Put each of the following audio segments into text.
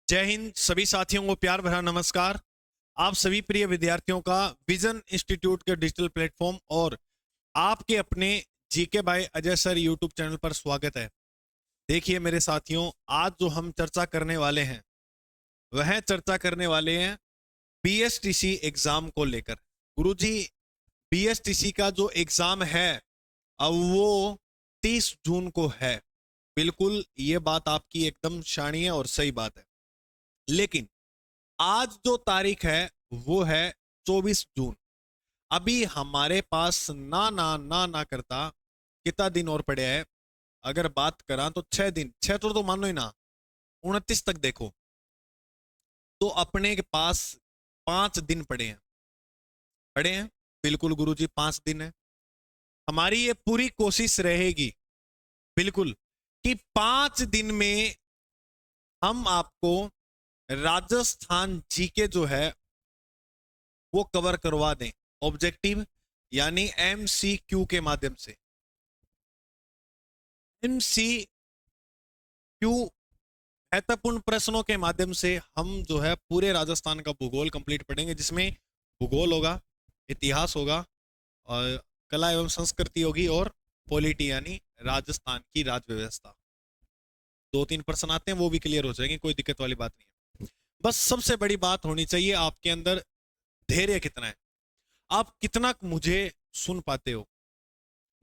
जय हिंद। सभी साथियों को प्यार भरा नमस्कार। आप सभी प्रिय विद्यार्थियों का विजन इंस्टीट्यूट के डिजिटल प्लेटफॉर्म और आपके अपने GK by Ajay sir YouTube channel पर स्वागत है। देखिए मेरे साथियों, आज जो हम चर्चा करने वाले हैं वह चर्चा करने वाले हैं बीएसटीसी एग्जाम को लेकर। गुरुजी, बीएसटीसी का जो एग्जाम है अब वो 30 जून को है। बिल्कुल, ये बात आपकी एकदम शानी है और सही बात है, लेकिन आज जो तारीख है वो है 24 जून। अभी हमारे पास ना करता कितना दिन और पड़े हैं। अगर बात करा तो 6 दिन, 6 तो मानो ही ना, 29 तक देखो तो अपने के पास 5 दिन पड़े हैं। बिल्कुल गुरुजी, 5 दिन है। हमारी ये पूरी कोशिश रहेगी बिल्कुल कि 5 दिन में हम आपको राजस्थान जीके जो है वो कवर करवा दें, ऑब्जेक्टिव यानी एमसीक्यू के माध्यम से। एमसीक्यू महत्वपूर्ण प्रश्नों के माध्यम से हम जो है पूरे राजस्थान का भूगोल कंप्लीट पढ़ेंगे, जिसमें भूगोल होगा, इतिहास होगा, और कला एवं संस्कृति होगी, और पॉलिटी यानी राजस्थान की राज व्यवस्था। 2-3 प्रश्न आते हैं, वो भी क्लियर हो जाएंगे, कोई दिक्कत वाली बात नहीं है। बस सबसे बड़ी बात होनी चाहिए आपके अंदर धैर्य कितना है, आप कितना मुझे सुन पाते हो।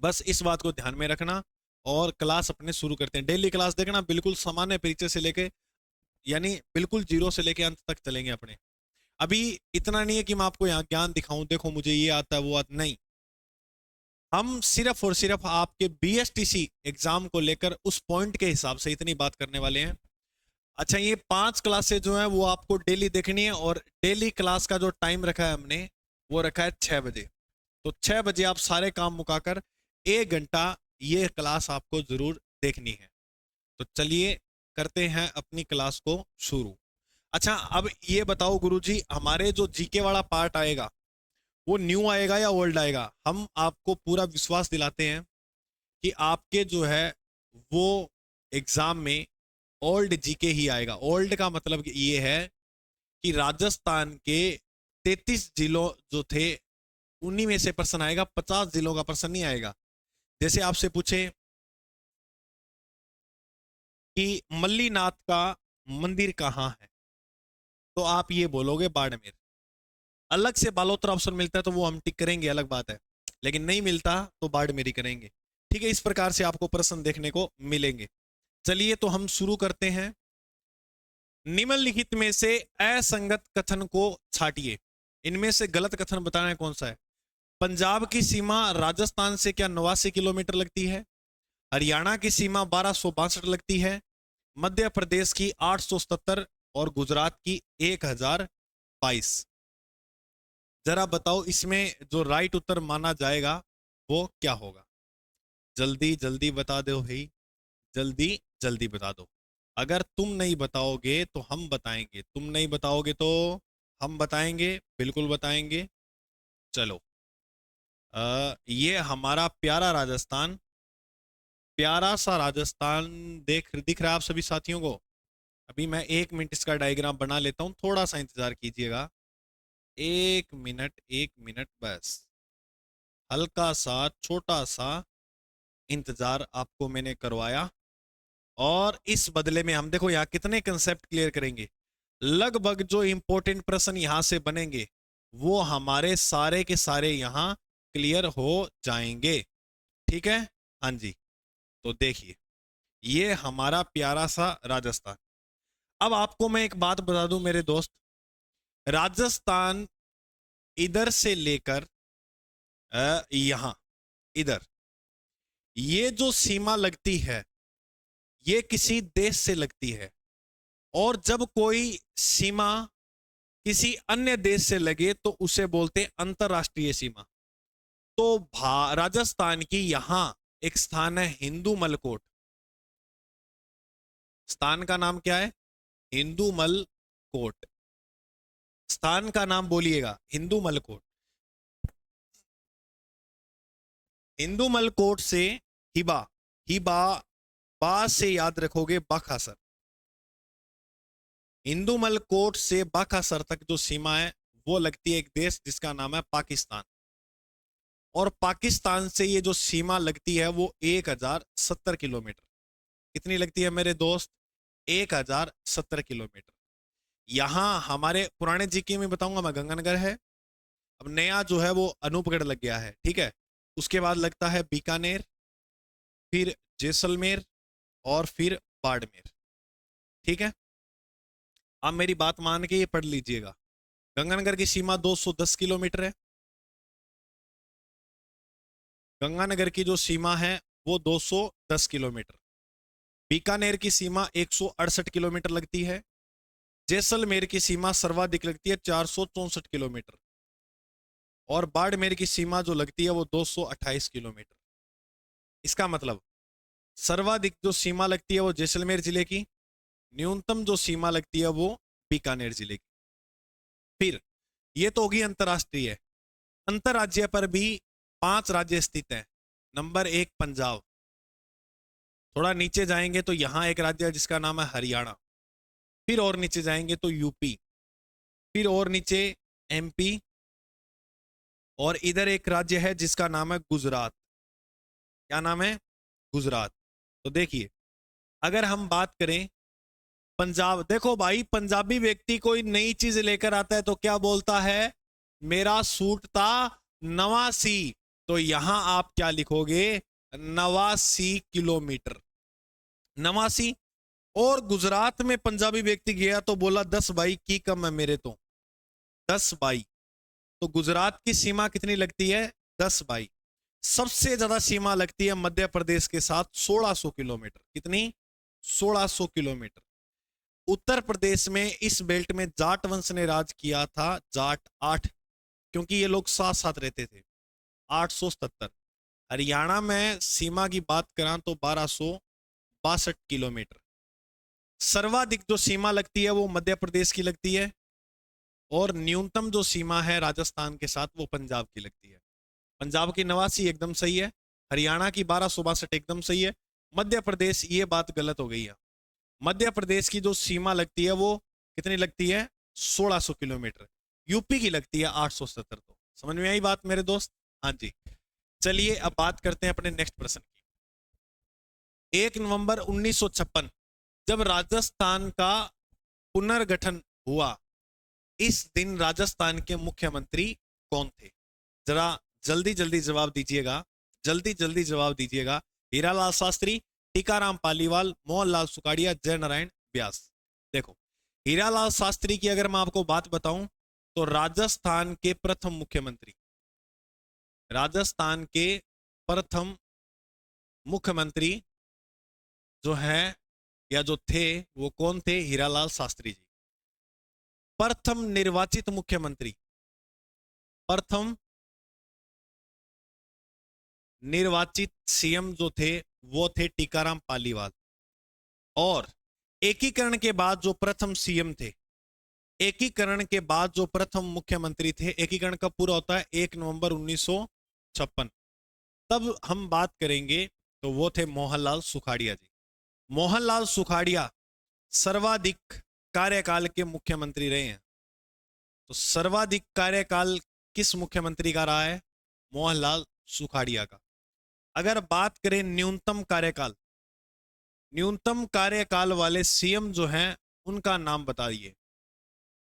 बस इस बात को ध्यान में रखना और क्लास अपने शुरू करते हैं। डेली क्लास देखना, बिल्कुल सामान्य परिचय से लेके यानी बिल्कुल जीरो से लेके अंत तक चलेंगे अपने। अभी इतना नहीं है कि मैं आपको यहाँ ज्ञान दिखाऊं, देखो मुझे ये आता है वो आता नहीं। हम सिर्फ और सिर्फ आपके बीएसटीसी एग्जाम को लेकर उस पॉइंट के हिसाब से इतनी बात करने वाले हैं। अच्छा, ये 5 क्लासेस जो है वो आपको डेली देखनी है, और डेली क्लास का जो टाइम रखा है हमने वो रखा है 6 बजे। तो 6 बजे आप सारे काम मुकाकर 1 घंटा ये क्लास आपको जरूर देखनी है। तो चलिए करते हैं अपनी क्लास को शुरू। अच्छा, अब ये बताओ गुरुजी, हमारे जो जीके वाला पार्ट आएगा वो न्यू आएगा या ओल्ड आएगा? हम आपको पूरा विश्वास दिलाते हैं कि आपके जो है वो एग्जाम में ओल्ड जीके ही आएगा। ओल्ड का मतलब ये है कि राजस्थान के 33 जिलों जो थे उन्हीं में से प्रश्न आएगा, 50 जिलों का प्रश्न नहीं आएगा। जैसे आपसे पूछे कि मल्लीनाथ का मंदिर कहाँ है, तो आप ये बोलोगे बाड़मेर। अलग से बालोतरा ऑप्शन मिलता है तो वो हम टिक करेंगे, अलग बात है, लेकिन नहीं मिलता तो बाड़मेर ही करेंगे। ठीक है, इस प्रकार से आपको प्रश्न देखने को मिलेंगे। चलिए तो हम शुरू करते हैं। निम्नलिखित में से असंगत कथन को छाटिए। इनमें से गलत कथन बताना है कौन सा है। पंजाब की सीमा राजस्थान से क्या 89 किलोमीटर लगती है? हरियाणा की सीमा 1262 लगती है। मध्य प्रदेश की 877 और गुजरात की 1022। जरा बताओ इसमें जो राइट उत्तर माना जाएगा वो क्या होगा? जल्दी जल्दी बता दो भाई, जल्दी जल्दी बता दो। अगर तुम नहीं बताओगे तो हम बताएंगे, तुम नहीं बताओगे तो हम बताएंगे, बिल्कुल बताएंगे। चलो, ये हमारा प्यारा राजस्थान, प्यारा सा राजस्थान दिख रहा है आप सभी साथियों को? अभी मैं 1 मिनट इसका डायग्राम बना लेता हूं, थोड़ा सा इंतजार कीजिएगा। 1 मिनट, 1 मिनट बस, हल्का सा छोटा सा इंतजार आपको मैंने करवाया। और इस बदले में हम देखो यहाँ कितने कंसेप्ट क्लियर करेंगे। लगभग जो इंपॉर्टेंट प्रश्न यहां से बनेंगे वो हमारे सारे के सारे यहां क्लियर हो जाएंगे। ठीक है, हाँ जी। तो देखिए, ये हमारा प्यारा सा राजस्थान। अब आपको मैं एक बात बता दूं मेरे दोस्त, राजस्थान इधर से लेकर यहां इधर, ये जो सीमा लगती है ये किसी देश से लगती है, और जब कोई सीमा किसी अन्य देश से लगे तो उसे बोलते हैं अंतरराष्ट्रीय सीमा। तो राजस्थान की यहां एक स्थान है हिंदू मलकोट। स्थान का नाम क्या है? हिंदू मलकोट। स्थान का नाम बोलिएगा, हिंदू मलकोट। हिंदू मलकोट से हिबा, हिबा बा से याद रखोगे बखासर। इंदुमल कोट से बाकासर तक जो सीमा है वो लगती है एक देश जिसका नाम है पाकिस्तान। और पाकिस्तान से ये जो सीमा लगती है वो 1070 किलोमीटर। कितनी लगती है मेरे दोस्त? 1070 किलोमीटर। यहां हमारे पुराने जीके में बताऊंगा मैं, गंगानगर है। अब नया जो है वो अनूपगढ़ लग गया है, ठीक है। उसके बाद लगता है बीकानेर, फिर जैसलमेर, और फिर बाड़मेर, ठीक है। आप मेरी बात मान के ये पढ़ लीजिएगा। गंगानगर की सीमा 210 किलोमीटर है। गंगानगर की जो सीमा है वो 210 किलोमीटर। बीकानेर की सीमा 168 किलोमीटर लगती है। जैसलमेर की सीमा सर्वाधिक लगती है 464 किलोमीटर। और बाड़मेर की सीमा जो लगती है वो 228 किलोमीटर। इसका मतलब सर्वाधिक जो सीमा लगती है वो जैसलमेर जिले की, न्यूनतम जो सीमा लगती है वो बीकानेर जिले की। फिर ये तो होगी अंतरराष्ट्रीय। अंतरराज्य पर भी 5 राज्य स्थित हैं। नंबर 1 पंजाब। थोड़ा नीचे जाएंगे तो यहां एक राज्य है जिसका नाम है हरियाणा। फिर और नीचे जाएंगे तो यूपी। फिर और नीचे एमपी। और इधर एक राज्य है जिसका नाम है गुजरात। क्या नाम है? गुजरात। तो देखिए, अगर हम बात करें पंजाब, देखो भाई, पंजाबी व्यक्ति कोई नई चीज लेकर आता है तो क्या बोलता है? मेरा सूट था नवासी। तो यहां आप क्या लिखोगे? 89 किलोमीटर। 89। और गुजरात में पंजाबी व्यक्ति गया तो बोला 10 बाई की कम है मेरे तो, 10 बाई। तो गुजरात की सीमा कितनी लगती है? 10 बाई। सबसे ज्यादा सीमा लगती है मध्य प्रदेश के साथ, 1600 किलोमीटर। कितनी? 1600 किलोमीटर। उत्तर प्रदेश में इस बेल्ट में जाट वंश ने राज किया था, जाट 8, क्योंकि ये लोग साथ साथ रहते थे, 877। हरियाणा में सीमा की बात करें तो 1262 किलोमीटर। सर्वाधिक जो सीमा लगती है वो मध्य प्रदेश की लगती है। और न्यूनतम जो सीमा है राजस्थान के साथ वो पंजाब की लगती है। पंजाब की 89 एकदम सही है। हरियाणा की 1262 एकदम सही है। मध्य प्रदेश, ये बात गलत हो गई है। मध्य प्रदेश की जो सीमा लगती है वो कितनी लगती है? 1600 किलोमीटर। यूपी की लगती है 870। तो समझ में आई बात मेरे दोस्त? हाँ जी। चलिए अब बात करते हैं अपने नेक्स्ट प्रश्न की। 1 नवंबर 1956 जब राजस्थान का पुनर्गठन हुआ, इस दिन राजस्थान के मुख्यमंत्री कौन थे? जरा जल्दी जल्दी जवाब दीजिएगा, जल्दी जल्दी जवाब दीजिएगा। हीरालाल शास्त्री, टीकाराम पालीवाल, मोहनलाल सुखाड़िया, जयनारायण व्यास। देखो, हीरालाल शास्त्री की अगर मैं आपको बात बताऊं तो राजस्थान के प्रथम मुख्यमंत्री, राजस्थान के प्रथम मुख्यमंत्री जो है या जो थे वो कौन थे? हीरालाल शास्त्री जी। प्रथम निर्वाचित मुख्यमंत्री, प्रथम निर्वाचित सीएम जो थे वो थे टीकाराम पालीवाल। और एकीकरण के बाद जो प्रथम सीएम थे, एकीकरण के बाद जो प्रथम मुख्यमंत्री थे, एकीकरण कब पूरा होता है? 1 नवंबर 1956। तब हम बात करेंगे तो वो थे मोहनलाल सुखाड़िया जी। मोहनलाल सुखाड़िया सर्वाधिक कार्यकाल के मुख्यमंत्री रहे हैं। तो सर्वाधिक कार्यकाल किस मुख्यमंत्री का रहा है? मोहनलाल सुखाड़िया का। अगर बात करें न्यूनतम कार्यकाल, न्यूनतम कार्यकाल वाले सीएम जो हैं उनका नाम बताइए।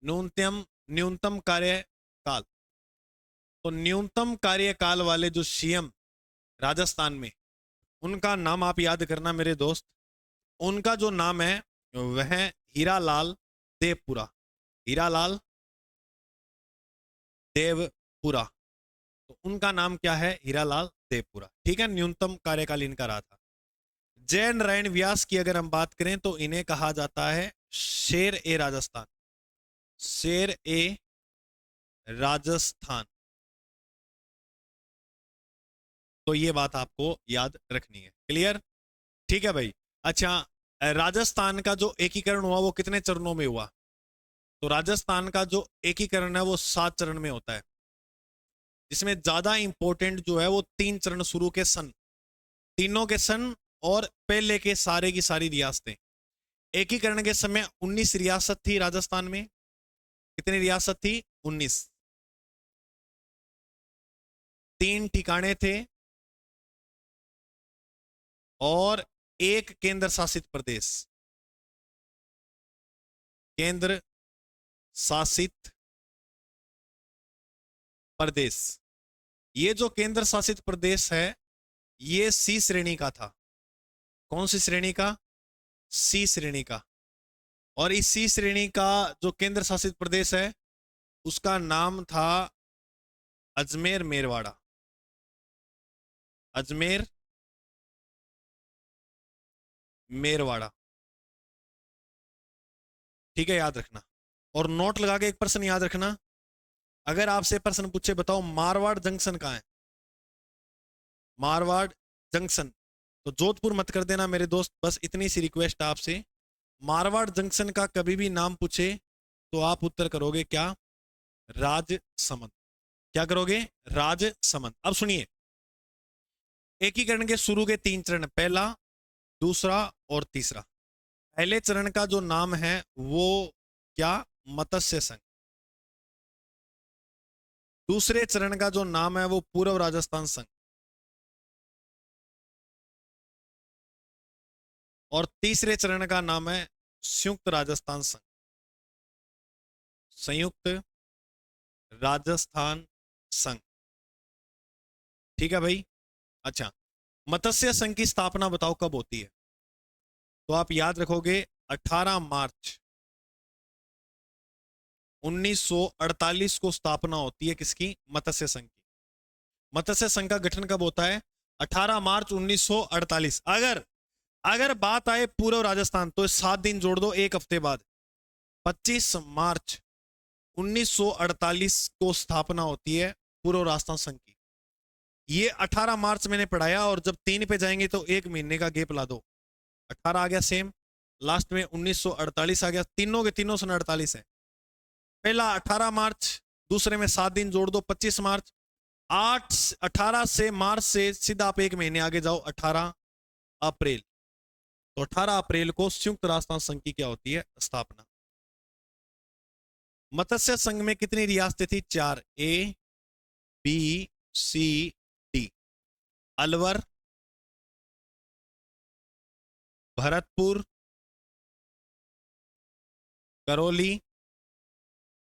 न्यूनतम न्यूनतम कार्यकाल, तो न्यूनतम कार्यकाल वाले जो सीएम राजस्थान में, उनका नाम आप याद करना मेरे दोस्त। उनका जो नाम है वह हीरालाल देवपुरा। हीरालाल देवपुरा। तो उनका नाम क्या है? हीरालाल देवपुरा, ठीक है। न्यूनतम कार्यकाल इनका रहा था। जयनारायण व्यास की अगर हम बात करें तो इन्हें कहा जाता है शेर ए राजस्थान, शेर ए राजस्थान। तो ये बात आपको याद रखनी है। क्लियर? ठीक है भाई। अच्छा, राजस्थान का जो एकीकरण हुआ वो कितने चरणों में हुआ? तो राजस्थान का जो एकीकरण है वो 7 चरण में होता है, जिसमें ज्यादा इंपॉर्टेंट जो है वो 3 चरण शुरू के सन, तीनों के सन और पहले के सारे की सारी रियासतें। एकीकरण के समय 19 रियासत थी राजस्थान में। कितनी रियासत थी? 19। 3 ठिकाने थे और एक केंद्र शासित प्रदेश। केंद्र शासित प्रदेश। ये जो केंद्र शासित प्रदेश है ये सी श्रेणी का था। कौन सी श्रेणी का? सी श्रेणी का। और इस सी श्रेणी का जो केंद्र शासित प्रदेश है उसका नाम था अजमेर मेरवाड़ा। अजमेर मेरवाड़ा। ठीक है, याद रखना। और नोट लगा के एक प्रश्न याद रखना, अगर आपसे प्रश्न पूछे बताओ मारवाड़ जंक्शन कहां है, मारवाड़ जंक्शन, तो जोधपुर मत कर देना मेरे दोस्त। बस इतनी सी रिक्वेस्ट आपसे, मारवाड़ जंक्शन का कभी भी नाम पूछे तो आप उत्तर करोगे क्या? राजसमंद। क्या करोगे? राजसमंद। अब सुनिए, एकीकरण के शुरू के 3 चरण, पहला, दूसरा और तीसरा। पहले चरण का जो नाम है वो क्या? मत्स्य संघ। दूसरे चरण का जो नाम है वो पूर्व राजस्थान संघ। और तीसरे चरण का नाम है संयुक्त राजस्थान संघ। संयुक्त राजस्थान संघ। ठीक है भाई। अच्छा, मत्स्य संघ की स्थापना बताओ कब होती है? तो आप याद रखोगे 18 मार्च 1948 को स्थापना होती है किसकी? मत्स्य संघ की। मत्स्य संघ का गठन कब होता है? 18 मार्च 1948। अगर अगर बात आए पूर्व राजस्थान तो 7 दिन जोड़ दो, एक हफ्ते बाद 25 मार्च 1948 को स्थापना होती है पूर्व राजस्थान संघ की। ये 18 मार्च मैंने पढ़ाया और जब 3 पे जाएंगे तो एक महीने का गेप ला दो। 18 आ गया सेम, लास्ट में 1948 आ गया, तीनों के तीनों सन 48 है। पहला 18 मार्च, दूसरे में 7 दिन जोड़ दो 25 मार्च। 18 से मार्च से सीधा आप एक महीने आगे जाओ 18 अप्रैल। तो 18 अप्रैल को संयुक्त राजस्थान संघ की क्या होती है? स्थापना। मत्स्य संघ में कितनी रियासतें थी? 4, A B C D. Alwar, Bharatpur, Karauli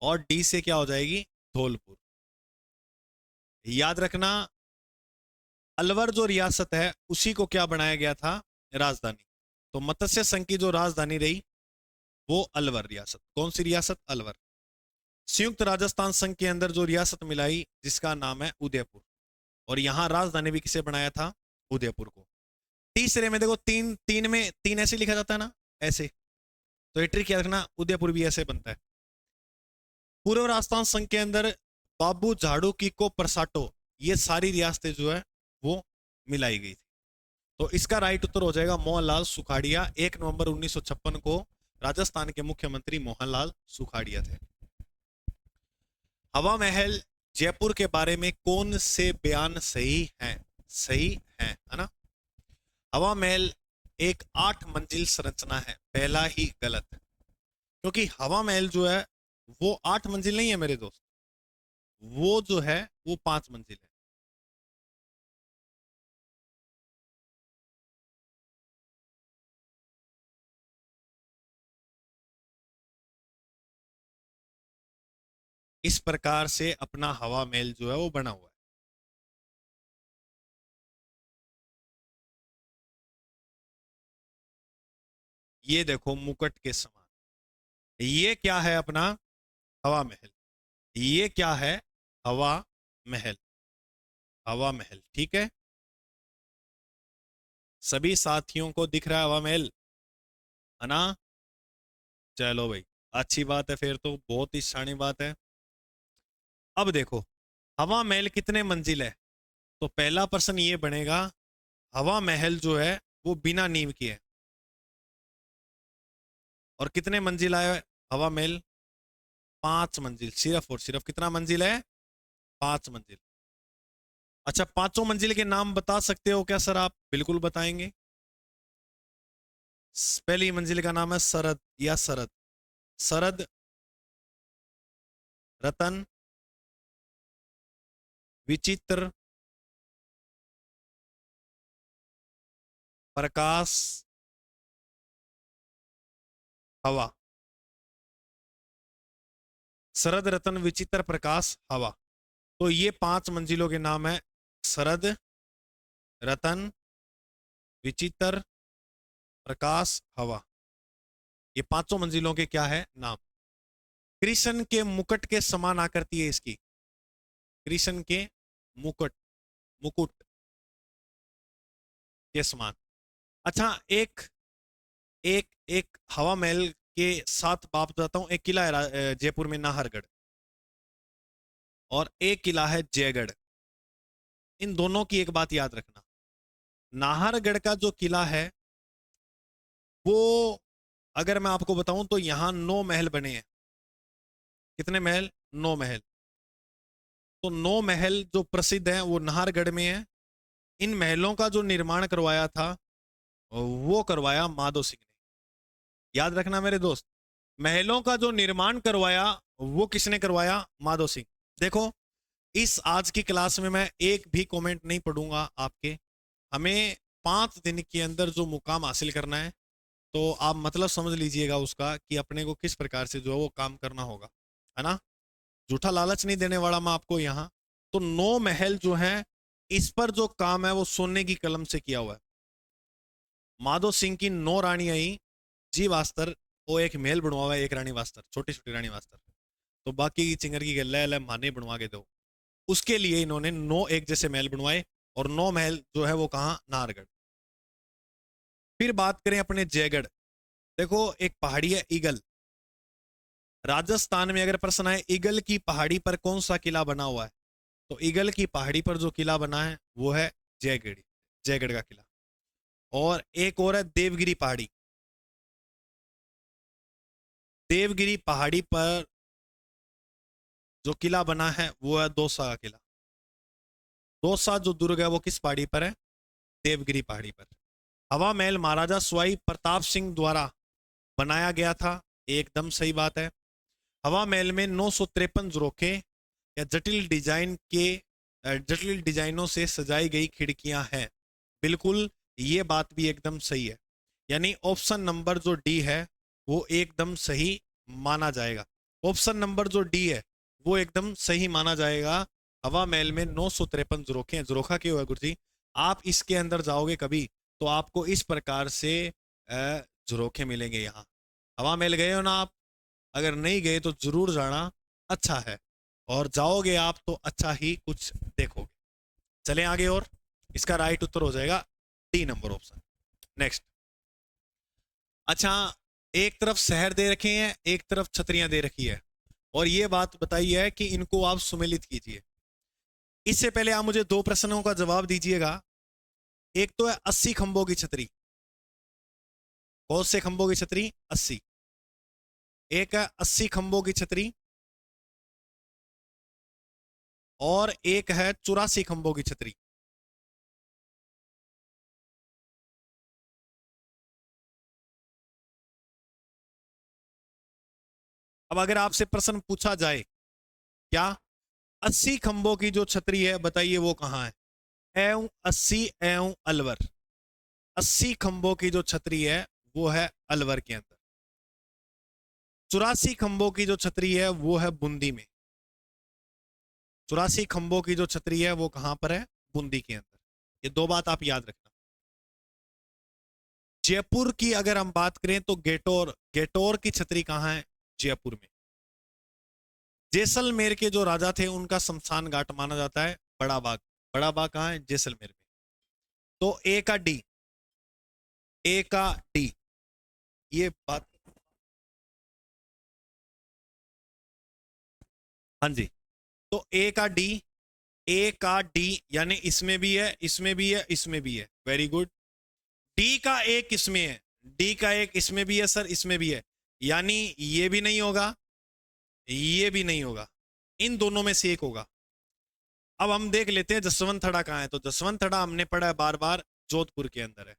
और डी से क्या हो जाएगी? धौलपुर। याद रखना, अलवर जो रियासत है उसी को क्या बनाया गया था? राजधानी। तो मत्स्य संघ की जो राजधानी रही वो अलवर रियासत। कौन सी रियासत? अलवर। संयुक्त राजस्थान संघ के अंदर जो रियासत मिलाई जिसका नाम है उदयपुर, और यहां राजधानी भी किसे बनाया था? उदयपुर को। तीसरे में देखो, तीन तीन में तीन ऐसे लिखा जाता है ना, ऐसे, तो ये ट्रिक याद रखना, उदयपुर भी ऐसे बनता है। पूर्व राजस्थान संघ के अंदर बाबू झाड़ू की को परसाटो, ये सारी रियासतें जो है वो मिलाई गई थी। तो इसका राइट उत्तर हो जाएगा मोहनलाल सुखाड़िया। 1 नवंबर 1956 को राजस्थान के मुख्यमंत्री मोहनलाल सुखाड़िया थे। हवा महल जयपुर के बारे में कौन से बयान सही हैं? सही है ना? हवा महल एक 8 मंजिल संरचना है, पहला ही गलत है, क्योंकि हवा महल जो है वो 8 मंजिल नहीं है मेरे दोस्त, वो जो है वो 5 मंजिल है। इस प्रकार से अपना हवा महल जो है वो बना हुआ है। ये देखो मुकुट के समान, ये क्या है? अपना हवा महल। ये क्या है? हवा महल। हवा महल, ठीक है। सभी साथियों को दिख रहा है हवा महल, है ना? चलो भाई, अच्छी बात है, फिर तो बहुत ही शानी बात है। अब देखो हवा महल कितने मंजिल है, तो पहला प्रश्न ये बनेगा, हवा महल जो है वो बिना नींव की है, और कितने मंजिल है हवा महल? 5 मंजिल, सिर्फ और सिर्फ कितना मंजिल है? 5 मंजिल। अच्छा, पांचों मंजिल के नाम बता सकते हो क्या सर आप? बिल्कुल बताएंगे। पहली मंजिल का नाम है सरद या सरद। सरद, रतन, विचित्र, प्रकाश, हवा। सरद, रतन, विचित्र, प्रकाश, हवा। तो ये 5 मंजिलों के नाम है। सरद, रतन, विचित्र, प्रकाश, हवा। ये 5 मंजिलों के क्या है नाम। कृष्ण के मुकुट के समान आकृति है इसकी। कृष्ण के मुकुट, मुकुट के समान। अच्छा, एक एक एक हवा महल के 7 बाप बताता हूं। एक किला है जयपुर में नाहरगढ़, और एक किला है जयगढ़। इन दोनों की एक बात याद रखना। नाहरगढ़ का जो किला है वो, अगर मैं आपको बताऊं तो यहां 9 महल बने हैं। कितने महल? 9 महल। तो 9 महल जो प्रसिद्ध हैं वो नाहरगढ़ में है। इन महलों का जो निर्माण करवाया था वो करवाया माधो सिंह ने। याद रखना मेरे दोस्त, महलों का जो निर्माण करवाया वो किसने करवाया? माधो सिंह। देखो, इस आज की क्लास में मैं एक भी कमेंट नहीं पढ़ूंगा आपके। हमें 5 दिन के अंदर जो मुकाम हासिल करना है, तो आप मतलब समझ लीजिएगा उसका कि अपने को किस प्रकार से जो है वो काम करना होगा, है ना। झूठा लालच नहीं देने वाला मैं आपको यहाँ। तो 9 महल जो है, इस पर जो काम है वो सोने की कलम से किया हुआ है। माधो सिंह की 9 रानी आई जी वास्तर, वो एक महल बनवा हुआ है, एक रानी वास्तर, छोटी छोटी रानी वास्तर। तो बाकी की चिंगर की गल्ला है माने बनवा के दो। उसके लिए इन्होंने 9 एक जैसे महल बनवाए, और 9 महल जो है वो कहाँ? नाहरगढ़। फिर बात करें अपने जयगढ़। देखो, एक पहाड़ी है ईगल। राजस्थान में अगर प्रश्न आए ईगल की पहाड़ी पर कौन सा किला बना हुआ है, तो ईगल की पहाड़ी पर जो किला बना है वो है जयगढ़, जयगढ़ का किला। और एक और है देवगिरी पहाड़ी। देवगिरी पहाड़ी पर जो किला बना है वो है दौसा का किला। दौसा जो दुर्ग है वो किस पहाड़ी पर है? देवगिरी पहाड़ी पर। हवा महल महाराजा सवाई प्रताप सिंह द्वारा बनाया गया था, एकदम सही बात है। हवा महल में 953 झरोखे या जटिल डिजाइनों से सजाई गई खिड़कियां हैं। बिल्कुल, ये बात भी एकदम सही है। यानी ऑप्शन नंबर जो डी है वो एकदम सही माना जाएगा। ऑप्शन नंबर जो डी है वो एकदम सही माना जाएगा। हवा महल में 953 झरोखे हैं। झरोखा क्यों है गुरुजी? आप इसके अंदर जाओगे कभी तो आपको इस प्रकार से झरोखे मिलेंगे यहाँ। हवा महल गए हो ना आप? अगर नहीं गए तो जरूर जाना, अच्छा है। और जाओगे आप तो अच्छा ही कुछ देखोगे। चलें आगे, और इसका राइट उत्तर हो जाएगा डी नंबर ऑप्शन। नेक्स्ट। अच्छा, एक तरफ शहर दे रखे हैं, एक तरफ छतरियां दे रखी है, और ये बात बताई है कि इनको आप सुमेलित कीजिए। इससे पहले आप मुझे 2 प्रश्नों का जवाब दीजिएगा। एक तो है 80 खंभों की छतरी। कौन से खंभों की छतरी? 80। एक है 80 खंभों की छतरी, और एक है 84 खंभों की छतरी। अब अगर आपसे प्रश्न पूछा जाए क्या 80 खंभों की जो छतरी है बताइए वो कहां है? एवं 80 एवं अलवर। 80 खंभों की जो छतरी है वो है अलवर के अंदर। 84 खंभों की जो छतरी है वो है बूंदी में। 84 खंभों की जो छतरी है वो कहां पर है? बूंदी के अंदर। ये 2 बात आप याद रखना। जयपुर की अगर हम बात करें तो गेटोर, गेटोर की छतरी कहां है? जयपुर में। जैसलमेर के जो राजा थे उनका शमशान घाट माना जाता है बड़ा बाग। बड़ा बाग कहां है? जैसलमेर में। तो ए का डी, ए का डी, ये बात। हाँ जी, तो ए का डी, ए का डी यानी इसमें भी है, इसमें भी है, इसमें भी है। Very good. डी का एक इसमें है, डी का एक इसमें भी है सर, इसमें भी है। यानी ये भी नहीं होगा, ये भी नहीं होगा, इन दोनों में से एक होगा। अब हम देख लेते हैं जसवंत थड़ा कहां है। तो जसवंत थड़ा हमने पढ़ा है बार बार, जोधपुर के अंदर है।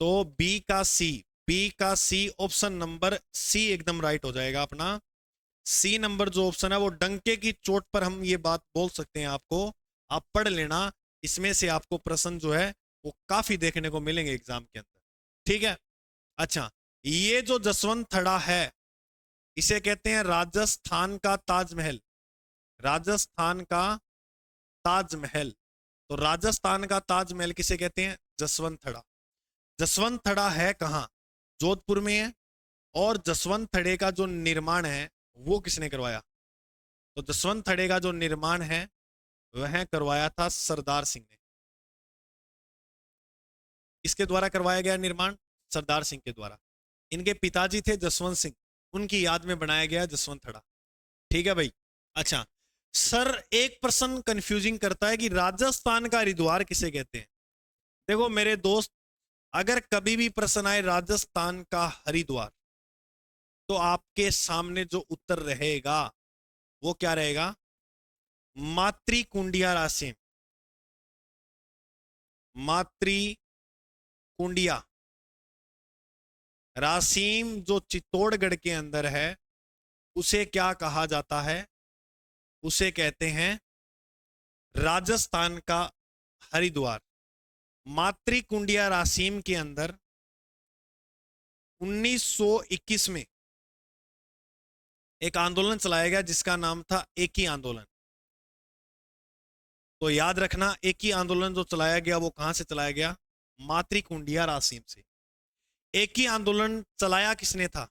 तो बी का सी, बी का सी, ऑप्शन नंबर सी एकदम राइट हो जाएगा अपना। सी नंबर जो ऑप्शन है वो डंके की चोट पर हम ये बात बोल सकते हैं आपको, आप पढ़ लेना। इसमें से आपको प्रश्न जो है वो काफी देखने को मिलेंगे एग्जाम के अंदर, ठीक है। अच्छा, ये जो जसवंत थड़ा है इसे कहते हैं राजस्थान का ताजमहल। राजस्थान का ताजमहल। तो राजस्थान का ताजमहल किसे कहते हैं? जसवंत थड़ा। जसवंत थड़ा है कहां? जोधपुर में है। और जसवंत थड़े का जो निर्माण है वो किसने करवाया? तो जसवंत थड़े का जो निर्माण है वह करवाया था सरदार सिंह ने। इसके द्वारा करवाया गया निर्माण? सरदार सिंह के द्वारा। इनके पिताजी थे जसवंत सिंह, उनकी याद में बनाया गया जसवंत थड़ा, ठीक है भाई। अच्छा सर, एक प्रश्न कंफ्यूजिंग करता है कि राजस्थान का हरिद्वार किसे कहते हैं? देखो मेरे दोस्त, अगर कभी भी प्रश्न आए राजस्थान का हरिद्वार, तो आपके सामने जो उत्तर रहेगा वो क्या रहेगा? मातृकुंडिया रासिम। मातृकुंडिया रासिम जो चित्तौड़गढ़ के अंदर है उसे क्या कहा जाता है? उसे कहते हैं राजस्थान का हरिद्वार। मातृकुंडिया रासिम के अंदर 1921 में एक आंदोलन चलाया गया जिसका नाम था एकी आंदोलन। तो याद रखना, एकी आंदोलन जो चलाया गया वो कहां से चलाया गया? मातृकुंडिया रासिम से। एकी आंदोलन चलाया किसने था?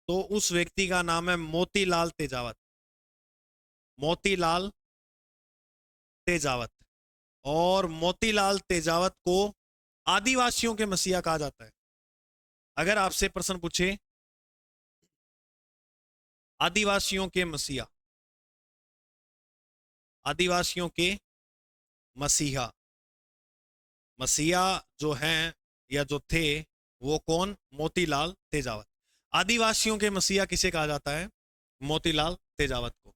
तो उस व्यक्ति का नाम है मोतीलाल तेजावत। मोतीलाल तेजावत। और मोतीलाल तेजावत को आदिवासियों के मसीहा कहा जाता है। अगर आपसे प्रश्न पूछे आदिवासियों के मसीहा, आदिवासियों के मसीहा, मसीहा जो हैं या जो थे वो कौन? मोतीलाल तेजावत। आदिवासियों के मसीहा किसे कहा जाता है? मोतीलाल तेजावत को।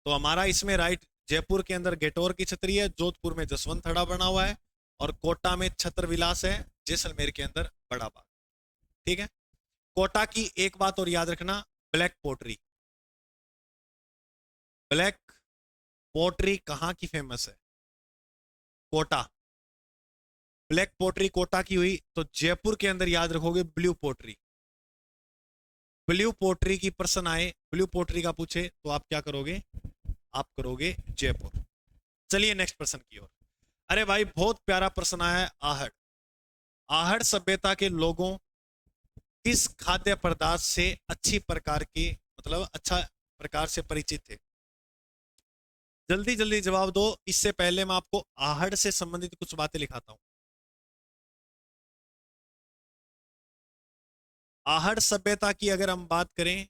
तो हमारा इसमें राइट, जयपुर के अंदर गेटोर की छतरी है, जोधपुर में जसवंत थड़ा बना हुआ है, और कोटा में छत्र विलास है, जैसलमेर के अंदर बड़ा बाग, ठीक है। कोटा की एक बात और याद रखना, ब्लैक पोट्री। ब्लैक पोट्री कहां की फेमस है? कोटा। ब्लैक पोट्री कोटा की हुई तो जयपुर के अंदर याद रखोगे ब्लू पोट्री। ब्लू पोट्री की प्रश्न आए, ब्लू पोट्री का पूछे तो आप क्या करोगे? आप करोगे जयपुर। चलिए नेक्स्ट प्रश्न की ओर। अरे भाई बहुत प्यारा प्रश्न आया है, आहड़। आहड़ सभ्यता के लोगों किस खाद्य पदार्थ से अच्छी प्रकार के, मतलब अच्छा प्रकार से परिचित थे? जल्दी जल्दी जवाब दो, इससे पहले मैं आपको आहड़ से संबंधित कुछ बातें लिखाता हूं। आहड़ सभ्यता की अगर हम बात करें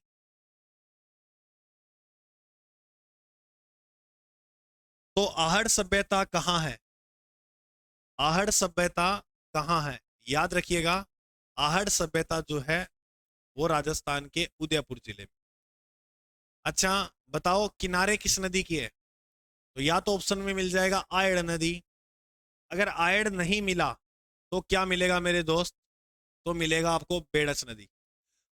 तो आहड़ सभ्यता कहां है? आहड़ सभ्यता कहां है? याद रखिएगा, आहड़ सभ्यता जो है वो राजस्थान के उदयपुर जिले में। अच्छा बताओ किनारे किस नदी की है? तो या तो ऑप्शन में मिल जाएगा आयड़ नदी। अगर आयड़ नहीं मिला तो क्या मिलेगा मेरे दोस्त? तो मिलेगा आपको बेड़च नदी।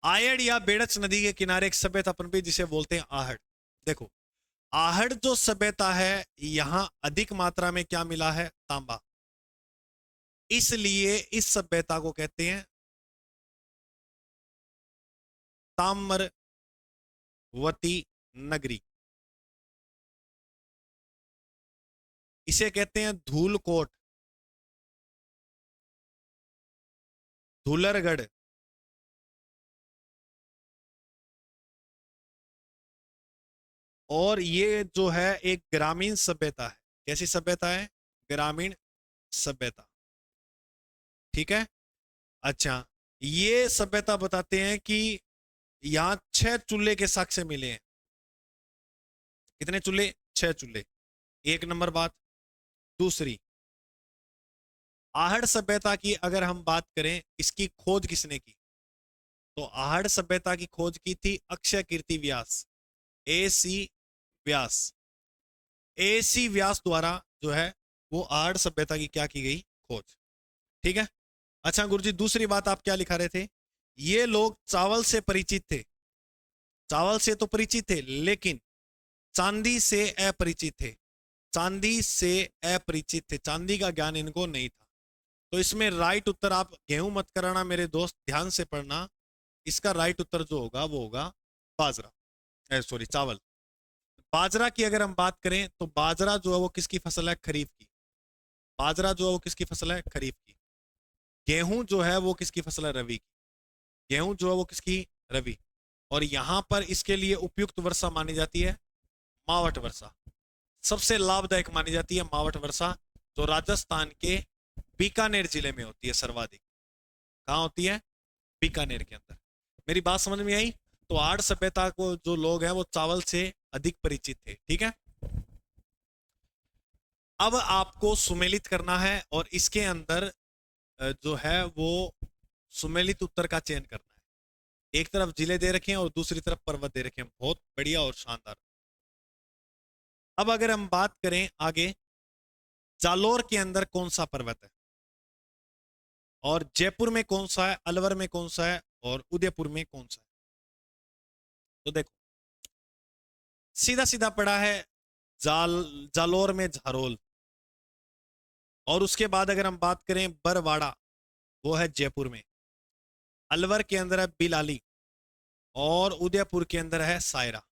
आयड़ या बेड़च नदी के किनारे एक सभ्यता पनपी जिसे बोलते हैं आहड़। देखो आहड़ जो सभ्यता है यहां अधिक मात्रा में क्या मिला है? तांबा। इसलिए इस सभ्यता को कहते हैं ताम्रवती नगरी। इसे कहते हैं धूलकोट, धूलरगढ़। और ये जो है एक ग्रामीण सभ्यता है। कैसी सभ्यता है? ग्रामीण सभ्यता, ठीक है। अच्छा ये सभ्यता बताते हैं कि यहां 6 चूल्हे के साक्ष्य मिले हैं। कितने चूल्हे? 6 चूल्हे। एक नंबर बात। दूसरी, आहड़ सभ्यता की अगर हम बात करें, इसकी खोज किसने की? तो आहड़ सभ्यता की खोज की थी अक्षय कीर्ति व्यास, AC व्यास। AC व्यास द्वारा जो है वो आहड़ सभ्यता की क्या की गई? खोज, ठीक है। अच्छा गुरुजी दूसरी बात आप क्या लिखा रहे थे? ये लोग चावल से परिचित थे, चावल से तो परिचित थे लेकिन चांदी से अपरिचित थे, चांदी से अपरिचित थे, चांदी का ज्ञान इनको नहीं था। तो इसमें राइट उत्तर, आप गेहूं मत कराना मेरे दोस्त, ध्यान से पढ़ना, इसका राइट उत्तर जो होगा वो होगा बाजरा, सॉरी चावल। बाजरा की अगर हम बात करें तो बाजरा जो है वो किसकी फसल है, खरीफ की। बाजरा जो है वो किसकी फसल है, खरीफ की। गेहूं जो है वो किसकी फसल है, रवि की। गेहूं जो है वो किसकी, रवि। और यहां पर इसके लिए उपयुक्त वर्षा मानी जाती है मावठ वर्षा, सबसे लाभदायक मानी जाती है मावठ वर्षा, जो राजस्थान के बीकानेर जिले में होती है सर्वाधिक। कहां होती है, बीकानेर के अंदर। मेरी बात समझ में आई। तो आर्य सभ्यता को जो लोग हैं वो चावल से अधिक परिचित थे, ठीक है। अब आपको सुमेलित करना है और इसके अंदर जो है वो सुमेलित उत्तर का चयन करना है। एक तरफ जिले दे रखे हैं और दूसरी तरफ पर्वत दे रखे हैं, बहुत बढ़िया और शानदार। अब अगर हम बात करें आगे, जालोर के अंदर कौन सा पर्वत है, और जयपुर में कौन सा है, अलवर में कौन सा है, और उदयपुर में कौन सा है। तो देखो सीधा सीधा पड़ा है, जालोर में झारोल, और उसके बाद अगर हम बात करें बरवाड़ा, वो है जयपुर में। अलवर के अंदर है बिलाली, और उदयपुर के अंदर है सायरा,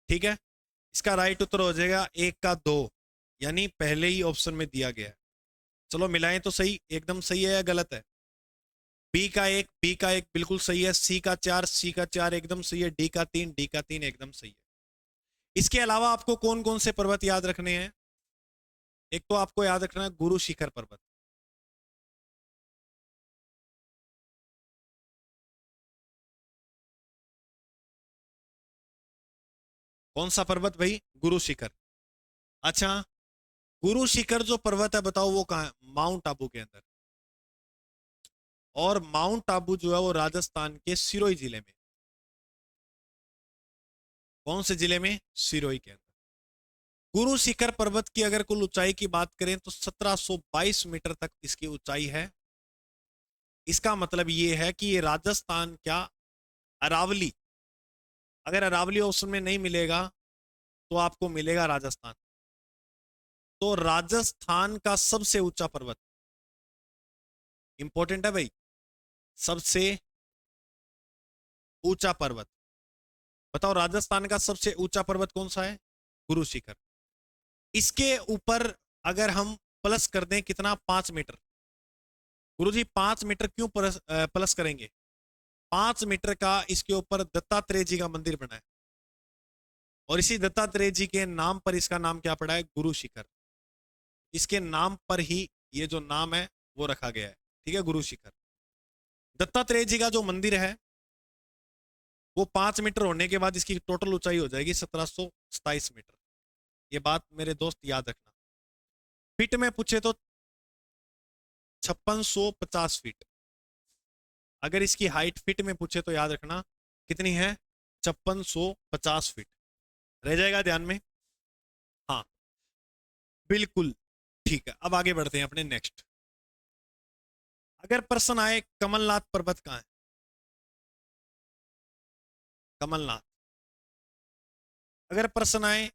ठीक है। इसका राइट उत्तर हो जाएगा एक का दो, यानी पहले ही ऑप्शन में दिया गया है। चलो मिलाएं तो सही, एकदम सही है या गलत है। बी का एक, बी का एक बिल्कुल सही है, सी का चार, सी का चार एकदम सही है, डी का तीन, डी का तीन एकदम सही है। इसके अलावा आपको कौन कौन से पर्वत याद रखने हैं। एक तो आपको याद रखना है गुरु शिखर पर्वत, कौन सा पर्वत भाई, गुरु शिखर। अच्छा, गुरु शिखर जो पर्वत है बताओ वो कहां है, माउंट आबू के अंदर। और माउंट आबू जो है वो राजस्थान के सिरोही जिले में। कौन से जिले में, सिरोही के अंदर। गुरु शिखर पर्वत की अगर कुल ऊंचाई की बात करें तो 1722 मीटर तक इसकी ऊंचाई है। इसका मतलब ये है कि ये राजस्थान क्या, अरावली, अगर अरावली ऑप्शन में नहीं मिलेगा तो आपको मिलेगा राजस्थान। तो राजस्थान का सबसे ऊंचा पर्वत, इंपॉर्टेंट है भाई, सबसे ऊंचा पर्वत। बताओ राजस्थान का सबसे ऊंचा पर्वत कौन सा है, गुरु शिखर। इसके ऊपर अगर हम प्लस कर दें कितना, 5 मीटर। गुरुजी 5 मीटर क्यों प्लस करेंगे, 5 मीटर का इसके ऊपर दत्तात्रेय जी का मंदिर बना है, और इसी दत्तात्रेय जी के नाम पर इसका नाम क्या पड़ा है, गुरु शिखर। इसके नाम पर ही ये जो नाम है वो रखा गया है, ठीक है, गुरु शिखर। दत्तात्रेय जी का जो मंदिर है वो 5 मीटर होने के बाद इसकी टोटल ऊंचाई हो जाएगी 1727 मीटर। ये बात मेरे दोस्त याद रखना। फीट में पूछे तो 5650 फीट। अगर इसकी हाइट फीट में पूछे तो याद रखना कितनी है, 5650 फीट। रह जाएगा ध्यान में, हाँ बिल्कुल ठीक है। अब आगे बढ़ते हैं अपने नेक्स्ट। अगर प्रश्न आए कमलनाथ पर्वत कहाँ है, कमलनाथ। अगर प्रश्न आए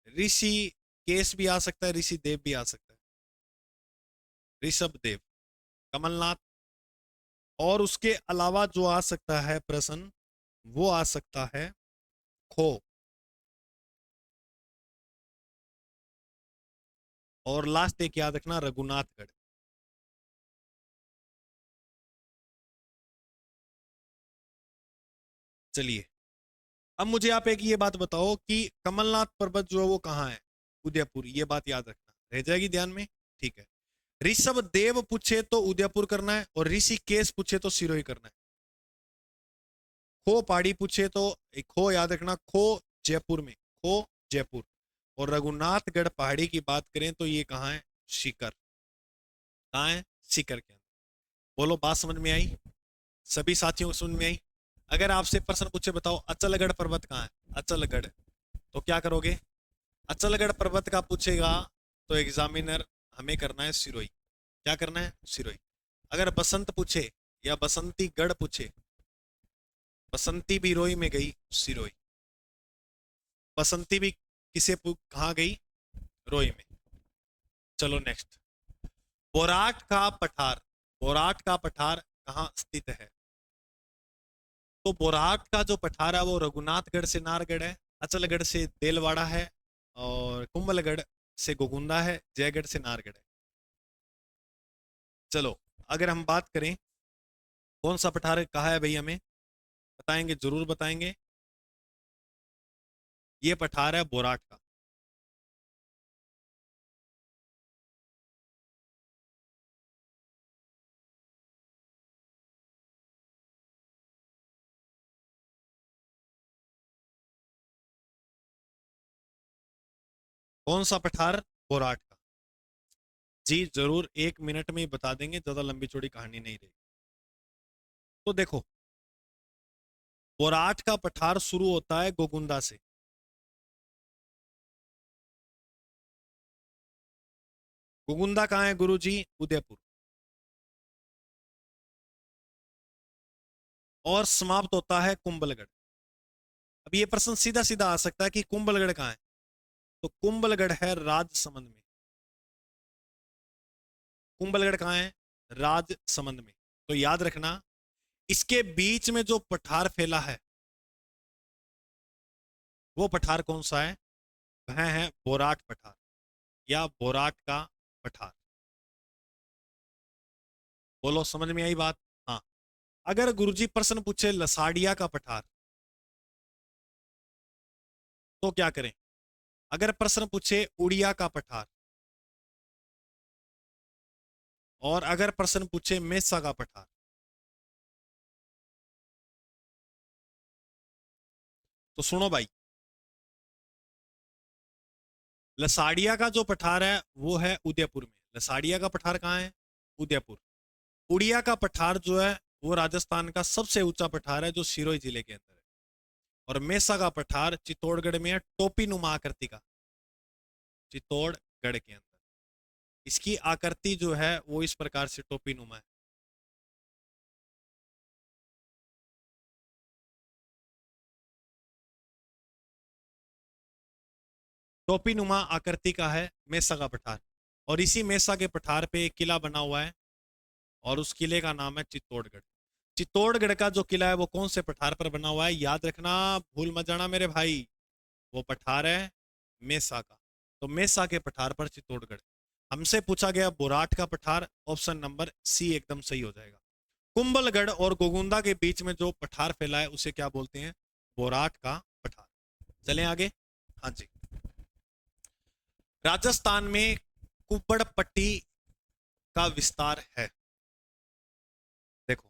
ऋषि केस भी आ सकता है, ऋषि देव भी आ सकता है, ऋषभ देव, कमलनाथ। और उसके अलावा जो आ सकता है प्रश्न वो आ सकता है खो, और लास्ट एक याद रखना रघुनाथगढ़। चलिए अब मुझे आप एक ये बात बताओ कि कमलनाथ पर्वत जो है वो कहाँ है, उदयपुर। ये बात याद रखना, रह जाएगी ध्यान में, ठीक है। ऋषभ देव पूछे तो उदयपुर करना है, और ऋषिकेश पूछे तो सिरोही करना है। खो पहाड़ी पूछे तो खो याद रखना, खो जयपुर में, खो जयपुर। और रघुनाथगढ़ पहाड़ी की बात करें तो ये कहाँ है, सीकर। कहाँ है, सीकर के अंदर। बोलो बात समझ में आई, सभी साथियों को समझ में आई। अगर आपसे प्रश्न पूछे बताओ अचलगढ़ पर्वत कहाँ है, अचलगढ़, तो क्या करोगे, अचलगढ़ पर्वत का पूछेगा तो एग्जामिनर हमें करना है सिरोही। क्या करना है, सिरोही। अगर बसंत पूछे या बसंती गढ़ पूछे, बसंती भी रोई में गई सिरोई, बसंती भी कहाँ गई, रोई में। चलो नेक्स्ट, बोराट का पठार, बोराट का पठार कहाँ स्थित है? तो बोराट का जो पठार है वो रघुनाथगढ़ से नारगढ़ है, अचलगढ़ से देलवाड़ा है, और कुंभलगढ़ से गोगुंदा है, जयगढ़ से नारगढ़ है। चलो अगर हम बात करें कौन सा पठार कहा है भाई, हमें बताएंगे, जरूर बताएंगे। ये पठार है बोराट का। कौन सा पठार? बोराट का। जी जरूर, 1 मिनट में ही बता देंगे, ज्यादा लंबी चौड़ी कहानी नहीं रहेगी। तो देखो, बोराट का पठार शुरू होता है गोगुंदा से। गोगुंदा कहाँ है गुरुजी? उदयपुर। और समाप्त होता है कुंभलगढ़। अब ये प्रश्न सीधा सीधा आ सकता है कि कुंभलगढ़ कहाँ है, तो कुंभलगढ़ है राजसमंद में। कुंभलगढ़ कहाँ है? राजसमंद में। तो याद रखना, इसके बीच में जो पठार फैला है वो पठार कौन सा है? वह है बोराट पठार या बोराट का पठार। बोलो समझ में आई बात? हाँ। अगर गुरुजी प्रश्न पूछे लसाड़िया का पठार तो क्या करें? अगर प्रश्न पूछे उड़िया का पठार, और अगर प्रश्न पूछे मेसा का पठार, तो सुनो भाई, लसाड़िया का जो पठार है वो है उदयपुर में। लसाड़िया का पठार कहाँ है? उदयपुर। उड़िया का पठार जो है वो राजस्थान का सबसे ऊंचा पठार है जो सिरोही जिले के अंदर है। और मेसा का पठार चित्तौड़गढ़ में है, टोपी नुमा आकृति का, चित्तौड़गढ़ के अंदर। इसकी आकृति जो है वो इस प्रकार से टोपी नुमा है। टोपी नुमा आकृति का है मेसा का पठार। और इसी मेसा के पठार पे एक किला बना हुआ है, और उस किले का नाम है चित्तौड़गढ़। चित्तौड़गढ़ का जो किला है वो कौन से पठार पर बना हुआ है? याद रखना, भूल मत जाना मेरे भाई, वो पठार है मेसा का। तो मेसा के पठार पर चित्तौड़गढ़। हमसे पूछा गया बोराट का पठार, ऑप्शन नंबर सी एकदम सही हो जाएगा। कुंभलगढ़ और गोगुंदा के बीच में जो पठार फैला है उसे क्या बोलते हैं? बोराट का पठार। चलें आगे। हाँ जी। राजस्थान में कुप्पड़ पट्टी का विस्तार है। देखो,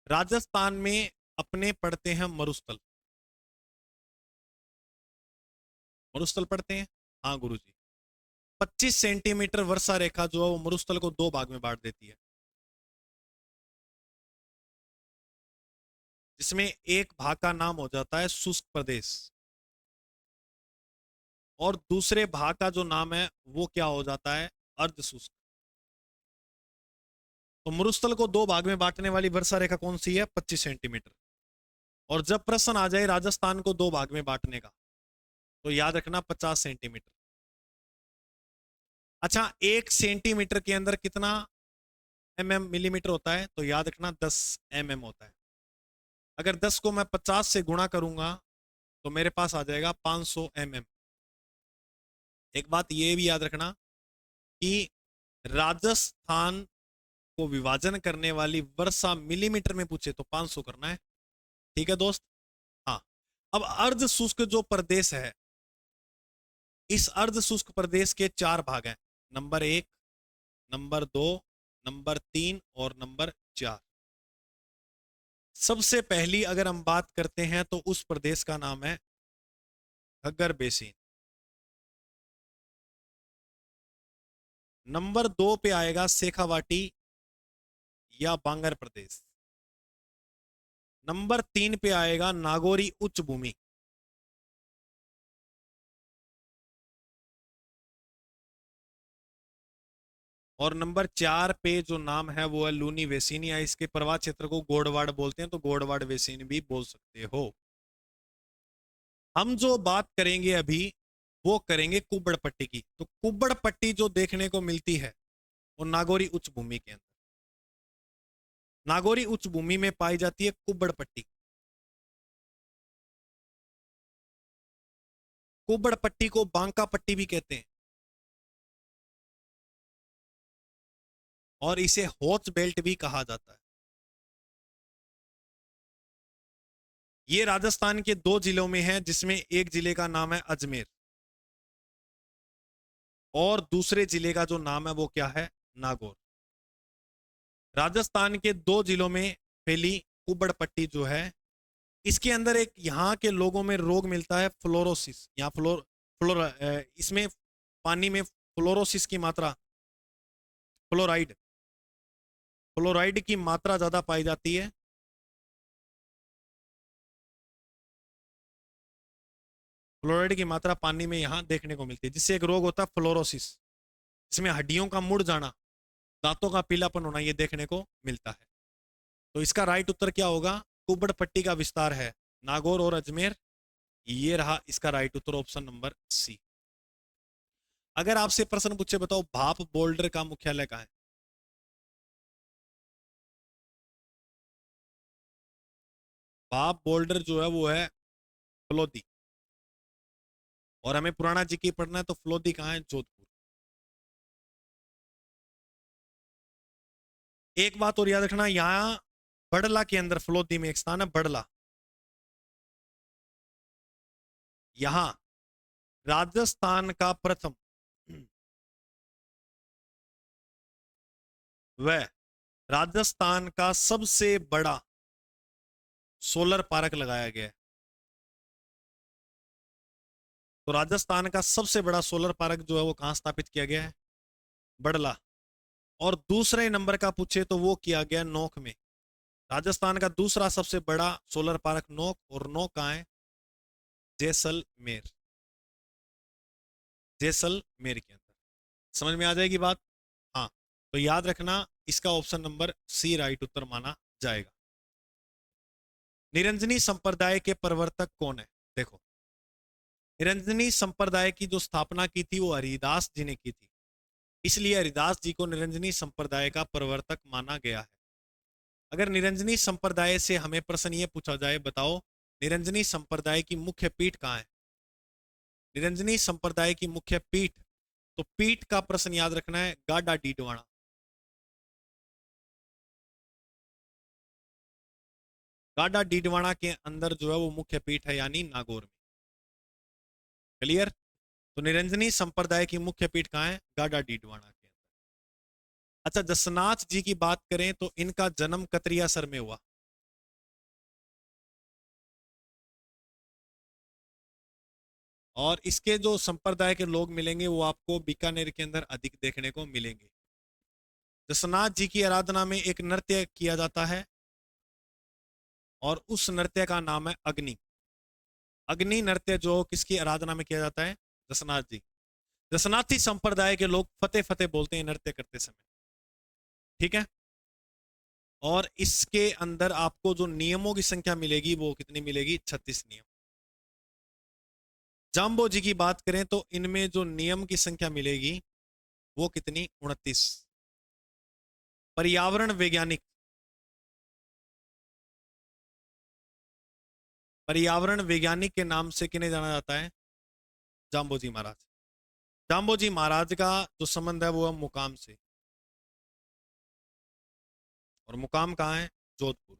राजस्थान में अपने पड़ते हैं मरुस्थल। मरुस्थल पड़ते हैं, हाँ गुरुजी। 25 सेंटीमीटर वर्षा रेखा जो है वो मरुस्थल को 2 भाग में बांट देती है, जिसमें एक भाग का नाम हो जाता है शुष्क प्रदेश, और दूसरे भाग का जो नाम है वो क्या हो जाता है? अर्ध शुष्क। तो मरुस्थल को 2 भाग में बांटने वाली वर्षा रेखा कौन सी है? 25 सेंटीमीटर। और जब प्रश्न आ जाए राजस्थान को 2 भाग में बांटने का, तो याद रखना 50 सेंटीमीटर। अच्छा, 1 सेंटीमीटर के अंदर कितना मिलीमीटर होता है? तो याद रखना 10 होता है। अगर 10 को मैं 50 से गुणा करूंगा तो मेरे पास आ जाएगा 500 एक बात ये भी याद रखना कि राजस्थान को विभाजन करने वाली वर्षा मिलीमीटर में पूछे तो 500 करना है। ठीक है दोस्त? हाँ। अब अर्ध शुष्क जो प्रदेश है, इस अर्ध शुष्क प्रदेश के 4 भाग हैं, नंबर 1, नंबर 2, नंबर 3 और नंबर 4। सबसे पहली अगर हम बात करते हैं तो उस प्रदेश का नाम है घग्गर बेसिन। नंबर 2 पे आएगा शेखावाटी या बांगर प्रदेश। नंबर 3 पे आएगा नागौरी उच्च भूमि। और नंबर 4 पे जो नाम है वो है लूनी वेसिन, या इसके प्रवाह क्षेत्र को गोडवाड़ बोलते हैं, तो गोडवाड़ वेसिन भी बोल सकते हो। हम जो बात करेंगे अभी वो करेंगे कुब्बड़ पट्टी की। तो कुब्बड़ पट्टी जो देखने को मिलती है वो नागौरी उच्च भूमि के अंदर, नागौरी उच्च भूमि में पाई जाती है कुब्बड़ पट्टी। कुब्बड़ पट्टी को बांका पट्टी भी कहते हैं, और इसे हॉच बेल्ट भी कहा जाता है। ये राजस्थान के 2 जिलों में है, जिसमें एक जिले का नाम है अजमेर, और दूसरे जिले का जो नाम है वो क्या है, नागौर। राजस्थान के 2 जिलों में फैली कुब्बड़ पट्टी जो है, इसके अंदर एक यहाँ के लोगों में रोग मिलता है फ्लोरोसिस, यहाँ इसमें पानी में फ्लोरोसिस की मात्रा, फ्लोराइड, फ्लोराइड की मात्रा ज्यादा पाई जाती है। फ्लोराइड की मात्रा पानी में यहाँ देखने को मिलती है, जिससे एक रोग होता है फ्लोरोसिस, इसमें हड्डियों का मुड़ जाना, दांतों का पीलापन होना, ये देखने को मिलता है। तो इसका राइट उत्तर क्या होगा, कुब्बड़ पट्टी का विस्तार है नागौर और अजमेर, ये रहा इसका राइट उत्तर, ऑप्शन नंबर सी। अगर आपसे प्रश्न पूछे, बताओ भाप बोल्डर का मुख्यालय कहाँ है? भाप बोल्डर जो है वो है फलोदी, और हमें पुराना जीके पढ़ना है, तो फलोदी कहाँ है, जोधपुर। एक बात और याद रखना, यहाँ बड़ला के अंदर फलोदी में एक स्थान है बड़ला, यहां राजस्थान का प्रथम वह राजस्थान का सबसे बड़ा सोलर पार्क लगाया गया है। तो राजस्थान का सबसे बड़ा सोलर पार्क जो है वो कहां स्थापित किया गया है, बड़ला। और दूसरे नंबर का पूछे तो वो किया गया नोक में। राजस्थान का दूसरा सबसे बड़ा सोलर पार्क नोक, और नोक कहां है, जैसलमेर, जैसलमेर के अंदर। समझ में आ जाएगी बात? हाँ, तो याद रखना इसका ऑप्शन नंबर सी राइट उत्तर माना जाएगा। निरंजनी संप्रदाय के प्रवर्तक कौन है? देखो, निरंजनी संप्रदाय की जो स्थापना की थी वो हरिदास जी ने की थी, इसलिए हरिदास जी को निरंजनी संप्रदाय का प्रवर्तक माना गया है। अगर निरंजनी संप्रदाय से हमें प्रश्न ये पूछा जाए, बताओ निरंजनी संप्रदाय की मुख्य पीठ कहाँ है, निरंजनी संप्रदाय की मुख्य पीठ, तो पीठ का प्रश्न याद रखना है गाडा डीडवाना। गाडा डीडवाना के अंदर जो है वो मुख्य पीठ है, यानी नागौर में। क्लियर? तो निरंजनी संप्रदाय की मुख्य पीठ कहाँ है, गाडा डीडवाना के अंदर। अच्छा, जसनाथ जी की बात करें तो इनका जन्म कतरियासर में हुआ। और इसके जो संप्रदाय के लोग मिलेंगे वो आपको बीकानेर के अंदर अधिक देखने को मिलेंगे। जसनाथ जी की आराधना में एक नृत्य किया जाता है, और उस नृत्य का नाम है अग्नि। अग्नि नृत्य जो किसकी आराधना में किया जाता है, जसनाथ जी। जसनाथी संप्रदाय के लोग फतेह फतेह बोलते हैं नृत्य करते समय। ठीक है? और इसके अंदर आपको जो नियमों की संख्या मिलेगी वो कितनी मिलेगी, 36 नियम। जाम्बो जी की बात करें तो इनमें जो नियम की संख्या मिलेगी वो कितनी, 29। पर्यावरण वैज्ञानिक, पर्यावरण वैज्ञानिक के नाम से किन्हें जाना जाता है, जाम्बोजी महाराज। जाम्बोजी महाराज का जो संबंध है वो है मुकाम से, और मुकाम कहाँ है, जोधपुर।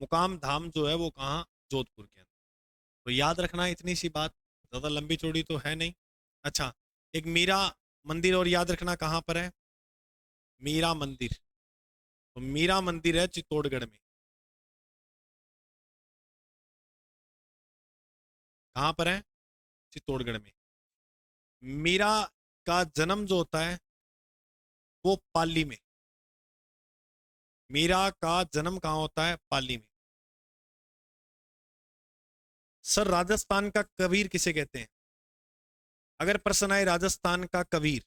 मुकाम धाम जो है वो कहाँ, जोधपुर के अंदर। तो याद रखना इतनी सी बात, ज्यादा लंबी चौड़ी तो है नहीं। अच्छा, एक मीरा मंदिर और याद रखना कहाँ पर है, मीरा मंदिर। तो मीरा मंदिर है चित्तौड़गढ़ में। कहाँ पर है, चित्तौड़गढ़ में। मीरा का जन्म जो होता है वो पाली में, मीरा का जन्म कहाँ होता है, पाली में। सर राजस्थान का कबीर किसे कहते हैं? अगर प्रश्न आए राजस्थान का कबीर,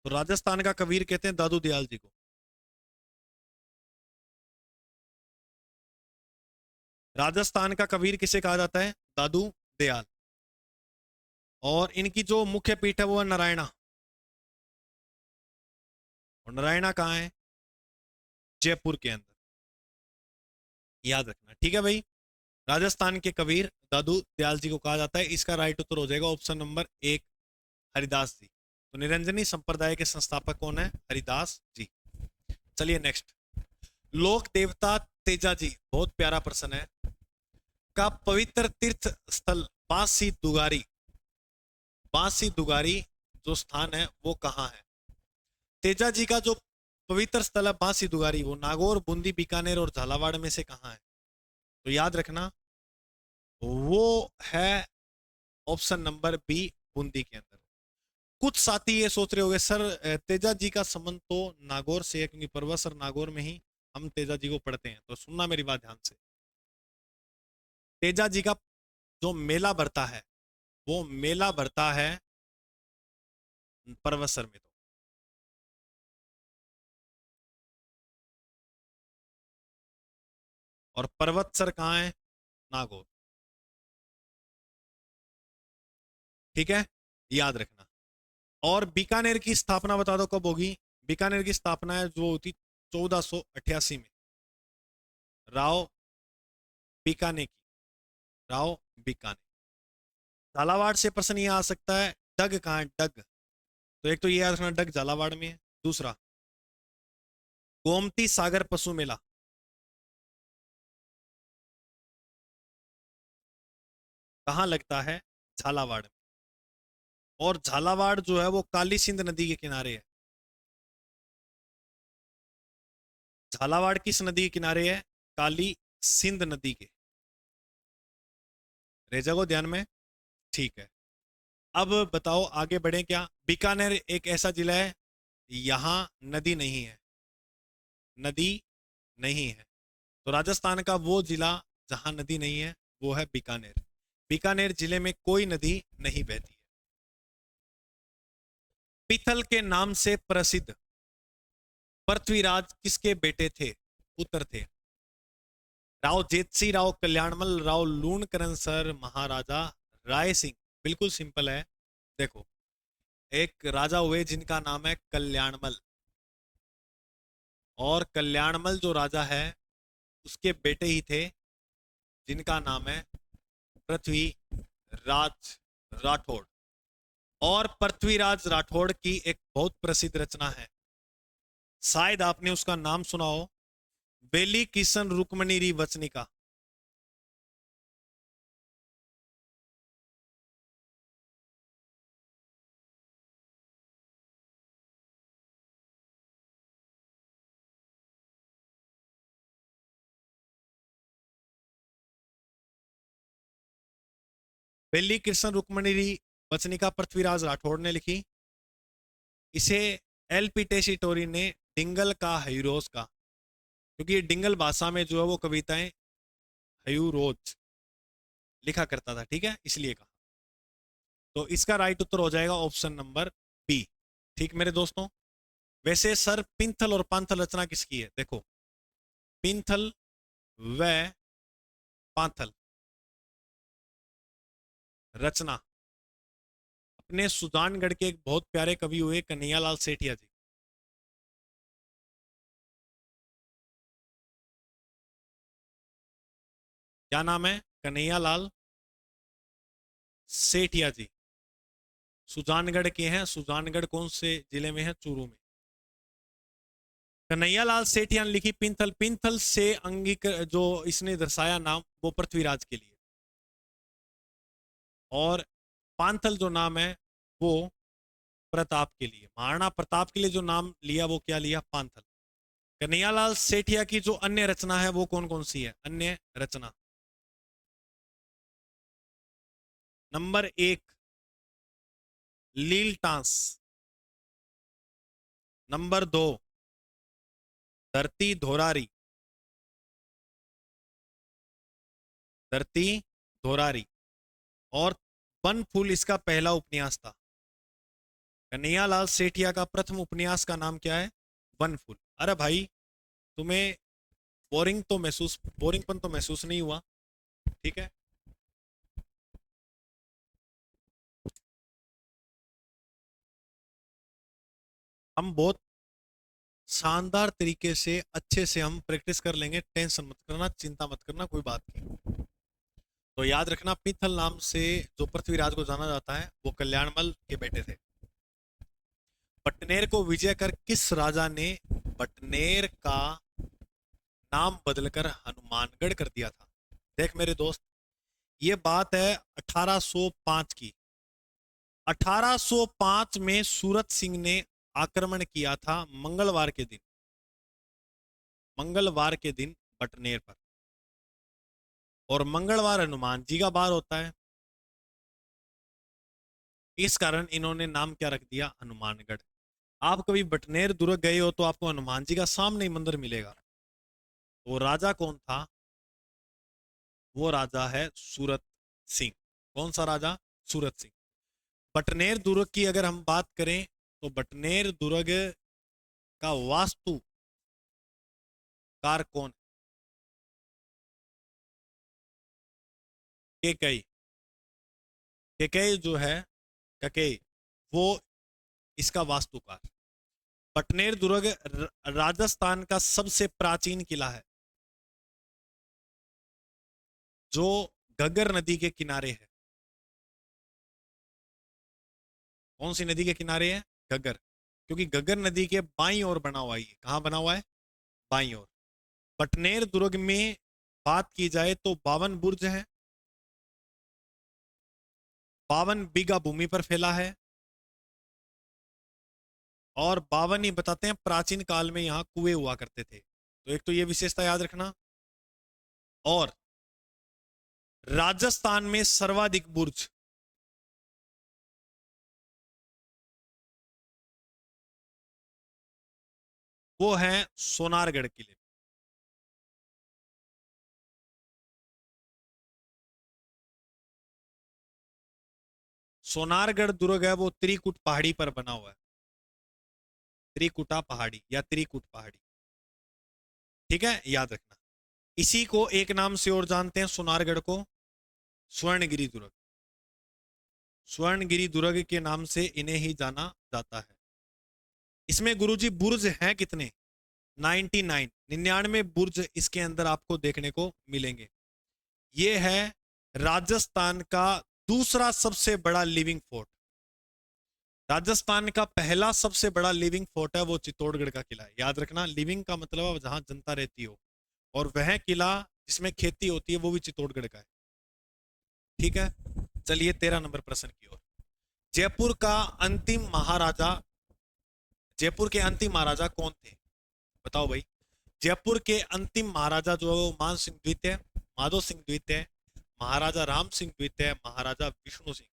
तो राजस्थान का कबीर कहते हैं दादू दयाल जी को। राजस्थान का कबीर किसे कहा जाता है? दादू दयाल। और इनकी जो मुख्य पीठ है वो है नारायणा। और नारायणा कहाँ है? जयपुर के अंदर, याद रखना, ठीक है भाई। राजस्थान के कबीर दादू दयाल जी को कहा जाता है। इसका राइट उत्तर हो जाएगा ऑप्शन नंबर 1, हरिदास जी। तो निरंजनी संप्रदाय के संस्थापक कौन है? हरिदास जी। चलिए नेक्स्ट, लोक देवता तेजा जी, बहुत प्यारा प्रश्न है, का पवित्र तीर्थ स्थल बांसी दुगारी, बांसी दुगारी जो स्थान है वो कहाँ है? तेजा जी का जो पवित्र स्थल है बांसी दुगारी, वो नागौर, बूंदी, बीकानेर और झालावाड़ में से कहाँ है? तो याद रखना वो है ऑप्शन नंबर बी, बूंदी के अंदर। कुछ साथी ये सोच रहे होंगे सर तेजा जी का संबंध तो नागौर से है, क्योंकि परवसर नागौर में ही हम तेजा जी को पढ़ते हैं। तो सुनना मेरी बात ध्यान से, तेजा जी का जो मेला भरता है वो मेला भरता है परवसर में। तो और पर्वतसर कहाँ है? नागौर, ठीक है, याद रखना। और बीकानेर की स्थापना बता दो कब होगी? बीकानेर की स्थापना है जो होती 1488 में, राव बीकाने की, राव बीकाने। झालावाड़ से प्रश्न ये आ सकता है, डग कहाँ है? डग, तो एक तो ये याद रखना डग झालावाड़ में है। दूसरा, गोमती सागर पशु मेला कहाँ लगता है? झालावाड़ में। और झालावाड़ जो है वो काली सिंध नदी के किनारे है। झालावाड़ किस नदी के किनारे है? काली सिंध नदी के। रेजा को ध्यान में, ठीक है। अब बताओ आगे बढ़े क्या? बीकानेर एक ऐसा जिला है यहां नदी नहीं है, नदी नहीं है। तो राजस्थान का वो जिला जहां नदी नहीं है वो है बीकानेर। बीकानेर जिले में कोई नदी नहीं बहती है। पीथल के नाम से प्रसिद्ध पृथ्वीराज किसके बेटे थे, पुत्र थे? राव जेतसी, राव कल्याणमल, राव लूणकरण सर, महाराजा राय सिंह। बिल्कुल सिंपल है। देखो, एक राजा हुए जिनका नाम है कल्याणमल, और कल्याणमल जो राजा है उसके बेटे ही थे जिनका नाम है पृथ्वीराज राठौड़। और पृथ्वीराज राठौड़ की एक बहुत प्रसिद्ध रचना है, शायद आपने उसका नाम सुना हो, बेली किशन रुक्मणी री वचनिका। बेली कृष्ण रुक्मणी री वचनिका पृथ्वीराज राठौड़ ने लिखी। इसे एल पी टेसीटोरी ने डिंगल का हयूरोज का, क्योंकि ये डिंगल भाषा में जो है वो कविताएं हयूरोज लिखा करता था, ठीक है, इसलिए कहा। तो इसका राइट उत्तर हो जाएगा ऑप्शन नंबर बी। ठीक मेरे दोस्तों, वैसे सर पिंथल और पांथल रचना किसकी है? देखो, पिंथल व पांथल रचना अपने सुजानगढ़ के एक बहुत प्यारे कवि हुए कन्हैयालाल सेठिया जी। क्या नाम है? कन्हैयालाल सेठिया जी। सुजानगढ़ के हैं। सुजानगढ़ कौन से जिले में है? चूरू में। कन्हैयालाल सेठिया ने लिखी पिंथल। पिंथल से अंगिक जो इसने दर्शाया नाम वो पृथ्वीराज के लिए, और पांथल जो नाम है वो प्रताप के लिए, महाराणा प्रताप के लिए जो नाम लिया वो क्या लिया? पांथल। कन्हैयालाल सेठिया की जो अन्य रचना है वो कौन कौन सी है? अन्य रचना, नंबर 1 लील टांस, नंबर 2 धरती धोरारी, धरती धोरारी, और वन फूल इसका पहला उपन्यास था। कन्हैयालाल सेठिया का प्रथम उपन्यास का नाम क्या है? वनफूल। अरे भाई, तुम्हें बोरिंगपन तो महसूस नहीं हुआ? ठीक है। हम बहुत शानदार तरीके से अच्छे से हम प्रैक्टिस कर लेंगे, टेंशन मत करना, चिंता मत करना, कोई बात नहीं। तो याद रखना, पीथल नाम से जो पृथ्वीराज को जाना जाता है वो कल्याणमल के बेटे थे। बटनेर को विजय कर किस राजा ने बटनेर का नाम बदलकर हनुमानगढ़ कर दिया था? देख मेरे दोस्त, ये बात है 1805 की। 1805 में सूरत सिंह ने आक्रमण किया था मंगलवार के दिन बटनेर पर। और मंगलवार हनुमान जी का बार होता है, इस कारण इन्होंने नाम क्या रख दिया? हनुमानगढ़। आप कभी बटनेर दुर्ग गए हो तो आपको हनुमान जी का सामने ही मंदिर मिलेगा। वो राजा कौन था? वो राजा है सूरत सिंह। कौन सा राजा? सूरत सिंह। बटनेर दुर्ग की अगर हम बात करें तो बटनेर दुर्ग का वास्तुकार कौन? केकई। केकई जो है, ककेई, वो इसका वास्तुकार। बटनेर दुर्ग राजस्थान का सबसे प्राचीन किला है, जो घग्गर नदी के किनारे है। कौन सी नदी के किनारे है? घग्गर। क्योंकि घग्गर नदी के बाईं ओर बना हुआ है। कहां बना हुआ है? बाईं ओर। बटनेर दुर्ग में बात की जाए तो 52 बुर्ज हैं, 52 बीघा भूमि पर फैला है, और 52 ही बताते हैं प्राचीन काल में यहां कुएं हुआ करते थे। तो एक तो ये विशेषता याद रखना। और राजस्थान में सर्वाधिक बुर्ज वो है सोनारगढ़ किले। सोनारगढ़ दुर्ग है वो त्रिकुट पहाड़ी पर बना हुआ है। त्रिकुटा पहाड़ी या त्रिकुट पहाड़ी। ठीक है, याद रखना। इसी को एक नाम से और जानते हैं सोनारगढ़ को, स्वर्णगिरी दुर्ग। स्वर्णगिरी दुर्ग के नाम से इन्हें ही जाना जाता है। इसमें गुरुजी बुर्ज हैं कितने? 99, 99 बुर्ज इसके अंदर आपको देखने को मिलेंगे। ये है राजस्थान का दूसरा सबसे बड़ा लिविंग फोर्ट। राजस्थान का पहला सबसे बड़ा लिविंग फोर्ट है वो चित्तौड़गढ़ का किला है। याद रखना, लिविंग का मतलब है जहां जनता रहती हो, और वह किला जिसमें खेती होती है वो भी चित्तौड़गढ़ का है। ठीक है, चलिए 13 नंबर प्रश्न की ओर। जयपुर का अंतिम महाराजा जयपुर के अंतिम महाराजा कौन थे? बताओ भाई। जयपुर के अंतिम महाराजा जो है वो मान सिंह द्वितीय, माधो सिंह द्वितीय, महाराजा राम सिंह द्वितीय, महाराजा विष्णु सिंह।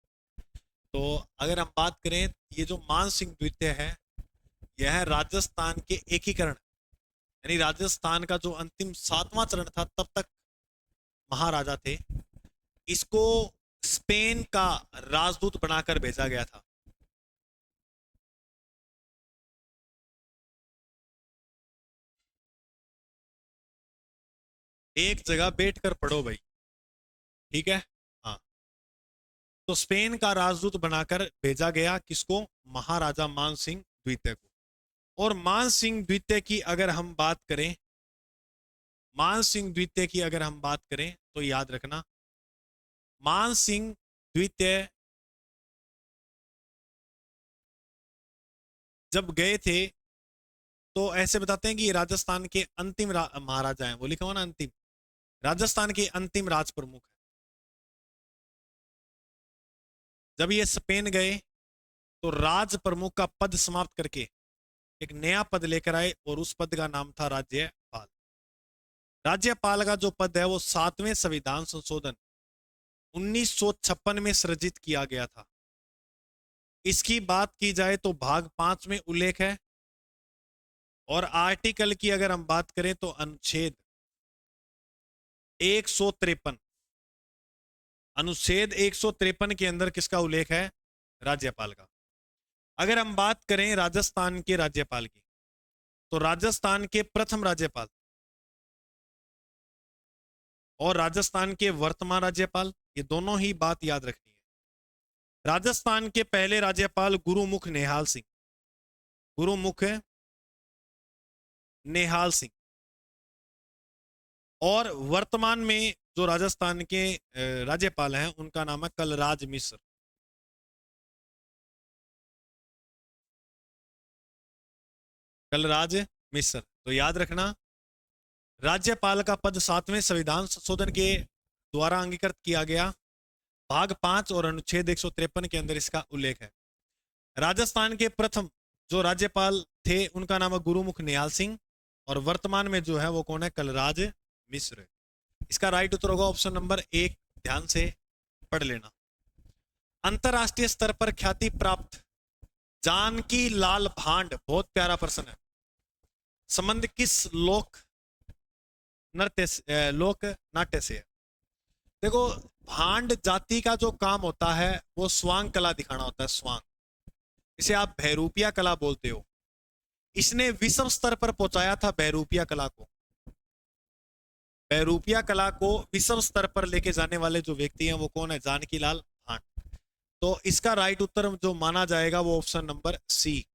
तो अगर हम बात करें, ये जो मान सिंह द्वितीय है यह है राजस्थान के एकीकरण, यानी राजस्थान का जो अंतिम 7वां चरण था तब तक महाराजा थे। इसको स्पेन का राजदूत बनाकर भेजा गया था। एक जगह बैठकर पढ़ो भाई, ठीक है। हाँ, तो स्पेन का राजदूत बनाकर भेजा गया किसको? महाराजा मान सिंह द्वितीय को। और मान सिंह द्वितीय की अगर हम बात करें, मान सिंह द्वितीय की अगर हम बात करें तो याद रखना, मान सिंह द्वितीय जब गए थे तो ऐसे बताते हैं कि ये राजस्थान के अंतिम महाराजा हैं। वो लिखा हुआ ना अंतिम, राजस्थान के अंतिम राज प्रमुख है। जब ये स्पेन गए तो राज प्रमुख का पद समाप्त करके एक नया पद लेकर आए, और उस पद का नाम था राज्यपाल। राज्यपाल का जो पद है वो 7वें संविधान संशोधन 1956 में सृजित किया गया था। इसकी बात की जाए तो भाग 5 में उल्लेख है, और आर्टिकल की अगर हम बात करें तो अनुच्छेद 153, अनुच्छेद 153 के अंदर किसका उल्लेख है? राज्यपाल का। अगर हम बात करें राजस्थान के राज्यपाल की, तो राजस्थान के प्रथम राज्यपाल और राजस्थान के वर्तमान राज्यपाल, ये दोनों ही बात याद रखनी है। राजस्थान के पहले राज्यपाल गुरुमुख निहाल सिंह, गुरुमुख निहाल सिंह, और वर्तमान में जो राजस्थान के राज्यपाल हैं उनका नाम है कलराज मिश्र। कलराज मिश्र। तो याद रखना, राज्यपाल का पद 7वें संविधान संशोधन के द्वारा अंगीकृत किया गया, भाग 5 और अनुच्छेद 153 के अंदर इसका उल्लेख है। राजस्थान के प्रथम जो राज्यपाल थे उनका नाम है गुरुमुख निहाल सिंह, और वर्तमान में जो है वो कौन है, कलराज मिश्र। इसका राइट उत्तर होगा ऑप्शन नंबर 1, ध्यान से पढ़ लेना। अंतरराष्ट्रीय स्तर पर ख्याति प्राप्त जानकी लाल भांड, बहुत प्यारा प्रश्न है, संबंध किस लोक नाट्य से है? देखो, भांड जाति का जो काम होता है वो स्वांग कला दिखाना होता है, स्वांग, इसे आप बहरूपिया कला बोलते हो। इसने विश्व स्तर पर पहुंचाया था बहरूपिया कला को। बहरूपिया कला को विश्व स्तर पर लेके जाने वाले जो व्यक्ति हैं वो कौन है, जानकी लाल भांड। तो इसका राइट उत्तर जो माना जाएगा वो ऑप्शन नंबर सी,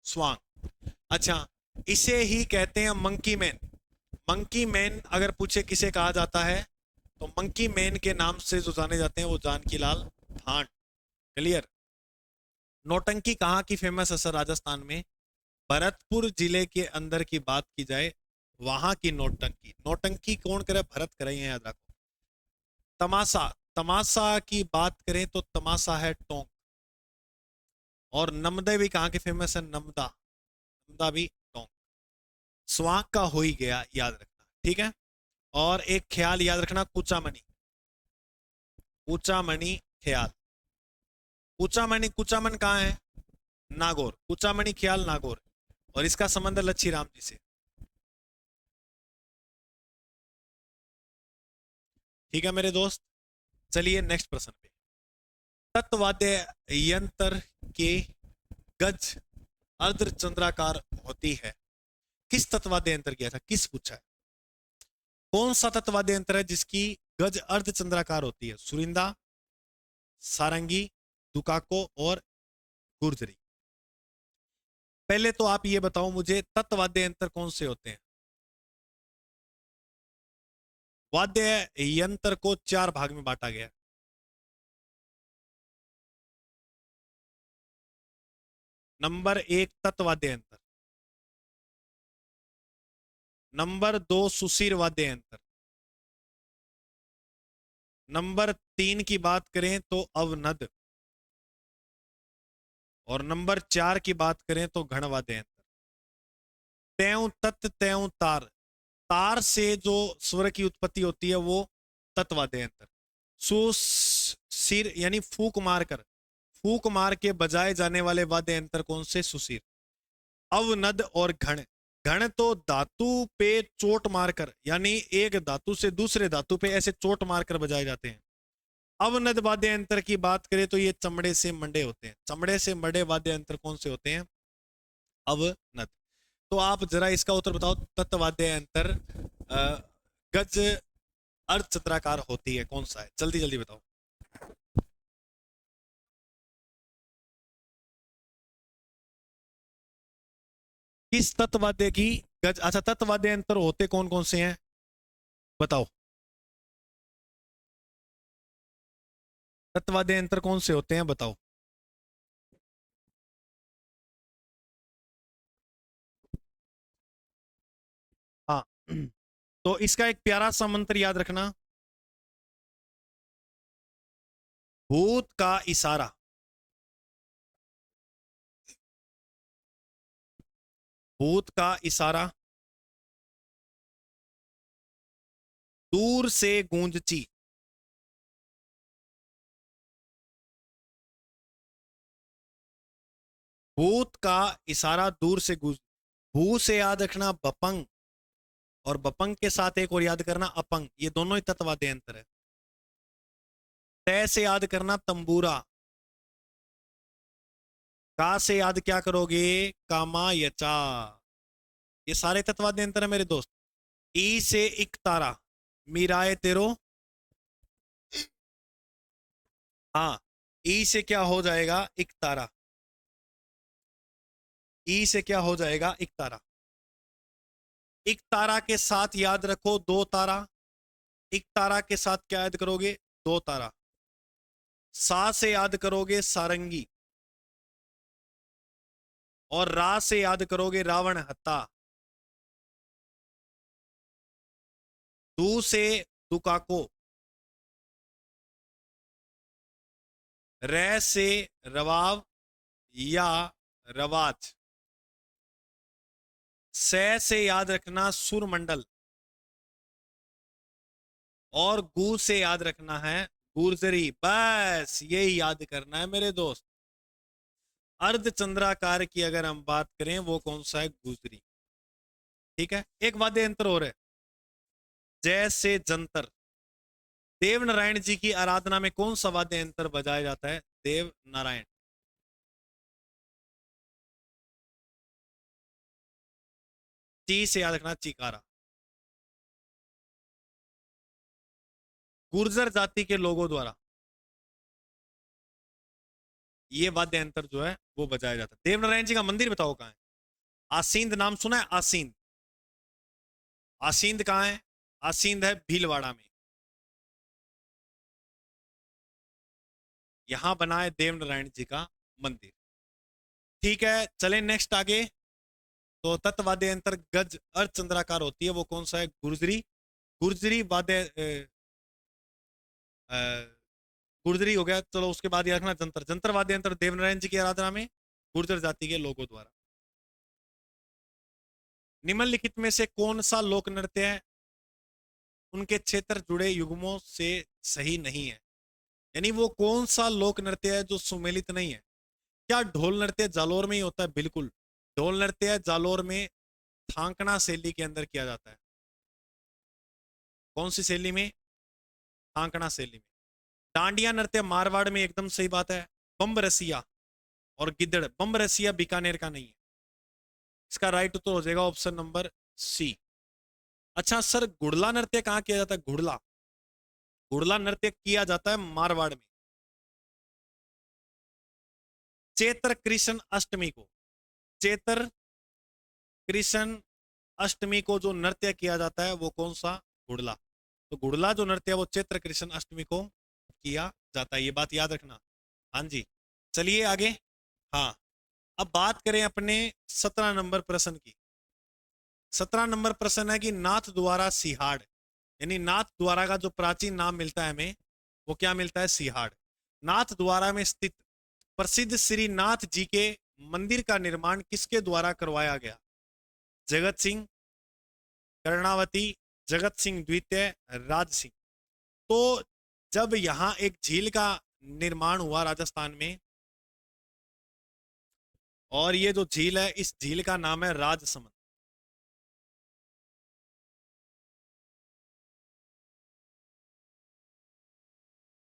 स्वांग। अच्छा, इसे ही कहते हैं मंकी मैन। मंकी मैन अगर पूछे किसे कहा जाता है, तो मंकी मैन के नाम से जो जाने जाते हैं वो जानकी लाल भांड। क्लियर। नौटंकी कहाँ की फेमस है सर राजस्थान में? भरतपुर जिले के अंदर की बात की जाए, वहां की नौटंकी। नौटंकी कौन करे? भरत करे, याद रखो। तमाशा, तमाशा की बात करें तो तमाशा है टोंक। और नमदे भी कहाँ के फेमस है? नमदा, नमदा भी टोंक। स्वांग का हो ही गया, याद रखना, ठीक है। और एक ख्याल याद रखना, कुचामनी, कुचामनी ख्याल। कुचामनी, कुचामन कहाँ है? नागौर। कुचामनी ख्याल नागौर, और इसका संबंध लच्छी राम जी से। ठीक है मेरे दोस्त, चलिए नेक्स्ट प्रश्न पे। तत्वाद्य यंत्र के गज अर्धचंद्राकार होती है, किस तत्वाद्य यंत्र किया था? किस पूछा है? कौन सा तत्वाद्य यंत्र है जिसकी गज अर्धचंद्राकार होती है? सुरिंदा, सारंगी, दुकाको और गुर्जरी। पहले तो आप ये बताओ मुझे, तत्वाद्य यंत्र कौन से होते हैं? वाद्य यंत्र को 4 भाग में बांटा गया। नंबर 1 तत्वाद्य यंत्र, नंबर 2 सुशीर वाद्य यंत्र, नंबर 3 की बात करें तो अवनद, और नंबर 4 की बात करें तो घन वाद्य यंत्र। त्यों तत् त्यों तार, तार से जो स्वर की उत्पत्ति होती है वो तत्वाद्य यंत्र। सुशीर यानी फूक मारकर, फूक मार के बजाए जाने वाले वाद्य यंत्र कौन से? सुशीर। अवनद और घण, घण तो धातु पे चोट मारकर, यानी एक धातु से दूसरे धातु पे ऐसे चोट मारकर बजाए जाते हैं। अवनद वाद्य यंत्र की बात करें तो ये चमड़े से मंडे होते हैं। चमड़े से मंडे वाद्य यंत्र कौन से होते हैं? अवनद। तो आप जरा इसका उत्तर बताओ, तत्वाद्य यंत्र गज अर्धचंद्राकार होती है, कौन सा है? जल्दी जल्दी बताओ। किस तत्वाद्य की गज, अच्छा तत्वाद्य यंत्र होते कौन कौन से हैं बताओ? तत्वाद्य यंत्र कौन से होते हैं बताओ? हाँ तो इसका एक प्यारा सा मंत्र याद रखना, भूत का इशारा, भूत का इशारा, दूर से गूंजची, भूत का इशारा दूर से गूंज। भू से याद रखना बपंग, और बपंग के साथ एक और याद करना अपंग, ये दोनों ही तत्वाद्य यंत्र है। तय से याद करना तंबूरा, का से याद क्या करोगे? कामा यचा। ये सारे तत्वाद्यंतर है मेरे दोस्त। ई से इक तारा, मीराए तेरो। हाँ, ई से क्या हो जाएगा? इक तारा। ई से क्या हो जाएगा? इक तारा। एक तारा के साथ याद रखो दो तारा। एक तारा के साथ क्या याद करोगे? दो तारा। सा से याद करोगे सारंगी, और रा से याद करोगे रावण हत्ता। दू से दुकाको, रै से रवाब या रवाज। सै से याद रखना सुरमंडल, और गू से याद रखना है गुर्जरी। बस यही याद करना है मेरे दोस्त। अर्धचंद्राकार की अगर हम बात करें वो कौन सा है? गुजरी। ठीक है, एक वाद्य यंत्र और है, जैसे जंतर। देव नारायण जी की आराधना में कौन सा वाद्य यंत्र बजाया जाता है? देव नारायण। ची से याद रखना चिकारा। गुर्जर जाति के लोगों द्वारा ये वाद्य यंत्र जो है वो बजाया जाता है। देव नारायण जी का मंदिर बताओ कहां है? आसींद नाम सुना है? आसींद। आसींद कहां है? आसींद है भीलवाड़ा में। यहां बना है देव नारायण जी का मंदिर। ठीक है, चलें नेक्स्ट आगे। तो तत्वाद्य यंत्र गज अर्धचंद्राकार होती है, वो कौन सा है? गुर्जरी। गुर्जरी वाद्य गुर्जरी हो गया। चलो उसके बाद याद रखना जंतर। जंतर वाद्य यंत्र देवनारायण जी की आराधना में गुर्जर जाति के लोगों द्वारा। निम्नलिखित में से कौन सा लोक नृत्य है उनके क्षेत्र जुड़े युग्मों से सही नहीं है? यानी वो कौन सा लोक नृत्य है जो सुमेलित नहीं है? क्या ढोल नृत्य जालोर में ही होता है? बिल्कुल, ढोल नृत्य जालोर में थांकना शैली के अंदर किया जाता है। कौन सी शैली में? थांकना शैली में। डांडिया नृत्य मारवाड़ में, एकदम सही बात है। बम्ब रसिया और गिद्दड़। बम्ब रसिया बीकानेर का नहीं है। इसका राइट उत्तर हो जाएगा ऑप्शन नंबर सी। अच्छा सर, गुड़ला नृत्य कहां किया जाता है? गुड़ला, गुड़ला नृत्य किया जाता है मारवाड़ में। चैत्र कृष्ण अष्टमी को, चैत्र कृष्ण अष्टमी को जो नृत्य किया जाता है वो कौन सा? गुड़ला। तो गुड़ला जो नृत्य है वो चैत्र कृष्ण अष्टमी को किया जाता है, ये बात याद रखना। हाँ जी, चलिए आगे। हाँ, अब बात करें अपने 17 नंबर प्रश्न की। 17 नंबर प्रश्न है कि नाथ द्वारा सिहाड़, यानी नाथ द्वारा का जो प्राचीन नाम मिलता है हमें वो क्या मिलता है? सिहाड़। नाथ द्वारा में स्थित प्रसिद्ध श्री नाथ जी के मंदिर का निर्माण किसके द्वारा करवाया गया? जगत सिंह, कर्णावती, जगत सिंह द्वितीय, राज सिंह। तो जब यहां एक झील का निर्माण हुआ राजस्थान में, और ये जो झील है इस झील का नाम है राजसमंद।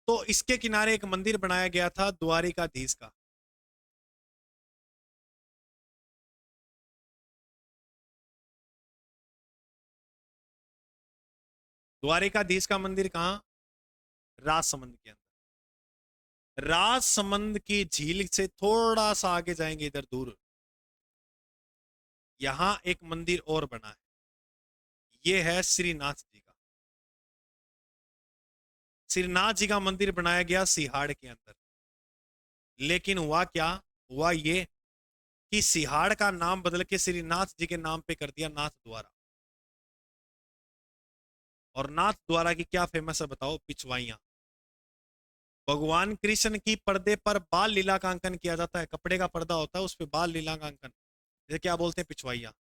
तो इसके किनारे एक मंदिर बनाया गया था द्वारिकाधीश का। द्वारिकाधीश का मंदिर कहां? राजसमंद के अंदर। राजसमंद की झील से थोड़ा सा आगे जाएंगे इधर दूर, यहां एक मंदिर और बना है, ये है श्रीनाथ जी का। श्रीनाथ जी का मंदिर बनाया गया सिहाड़ के अंदर। लेकिन हुआ क्या? हुआ ये कि सिहाड़ का नाम बदल के श्रीनाथ जी के नाम पे कर दिया, नाथ द्वारा। और नाथ द्वारा की क्या फेमस है बताओ? पिछवाइयां। भगवान कृष्ण की पर्दे पर बाल लीला का अंकन किया जाता है, कपड़े का पर्दा होता है उस पर बाल लीला का अंकन, जैसे क्या बोलते हैं? पिछवाइयां।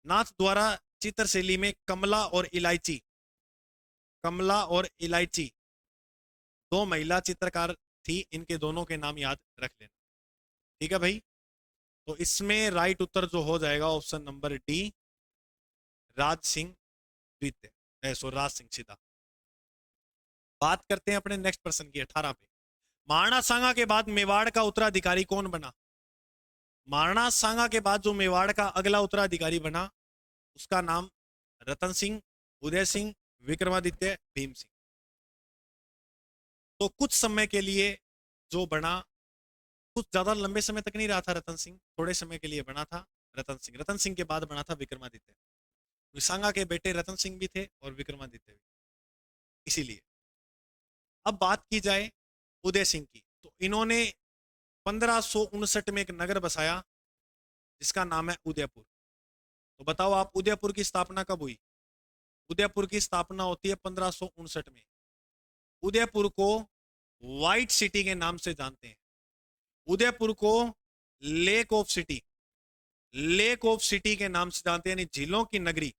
नाथ द्वारा चित्रशैली में कमला और इलायची, कमला और इलायची दो महिला चित्रकार थी, इनके दोनों के नाम याद रख लेना। ठीक है भाई, तो इसमें राइट उत्तर जो हो जाएगा option number D, Raj Singh द्वितीय, सो राज सिंह सीधा। बात करते हैं अपने नेक्स्ट प्रश्न की, 18 पे। महाराणा सांगा के बाद मेवाड़ का उत्तराधिकारी कौन बना? महाराणा सांगा के बाद जो मेवाड़ का अगला उत्तराधिकारी बना उसका नाम रतन सिंह, उदय सिंह, विक्रमादित्य, भीम सिंह। तो कुछ समय के लिए जो बना, कुछ ज्यादा लंबे समय तक नहीं रहा था रतन सिंह, थोड़े समय के लिए बना था रतन सिंह। रतन सिंह के बाद बना था विक्रमादित्य। सांगा के बेटे रतन सिंह भी थे और विक्रमादित्य भी, इसीलिए। अब बात की जाए उदय सिंह की, तो इन्होंने 1559 में एक नगर बसाया जिसका नाम है उदयपुर। तो बताओ आप, उदयपुर की स्थापना कब हुई? उदयपुर की स्थापना होती है 1559 में। उदयपुर को व्हाइट सिटी के नाम से जानते हैं। उदयपुर को lake of city, lake of city के नाम से जानते हैं, यानी झीलों की नगरी।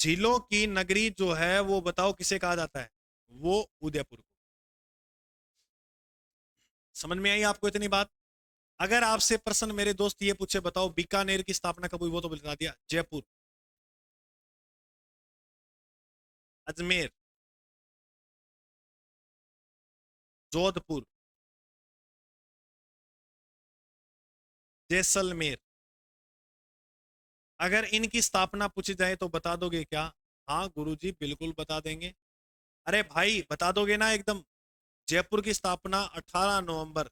झीलों की नगरी जो है वो बताओ किसे कहा जाता है? वो उदयपुर को। समझ में आई आपको इतनी बात? अगर आपसे प्रश्न मेरे दोस्त ये पूछे, बताओ बीकानेर की स्थापना कब हुई, वो तो बता दिया जयपुर। अजमेर, जोधपुर, जैसलमेर। अगर इनकी स्थापना पूछी जाए तो बता दोगे क्या? हाँ गुरुजी बिल्कुल बता देंगे। अरे भाई बता दोगे ना एकदम। जयपुर की स्थापना 18 नवंबर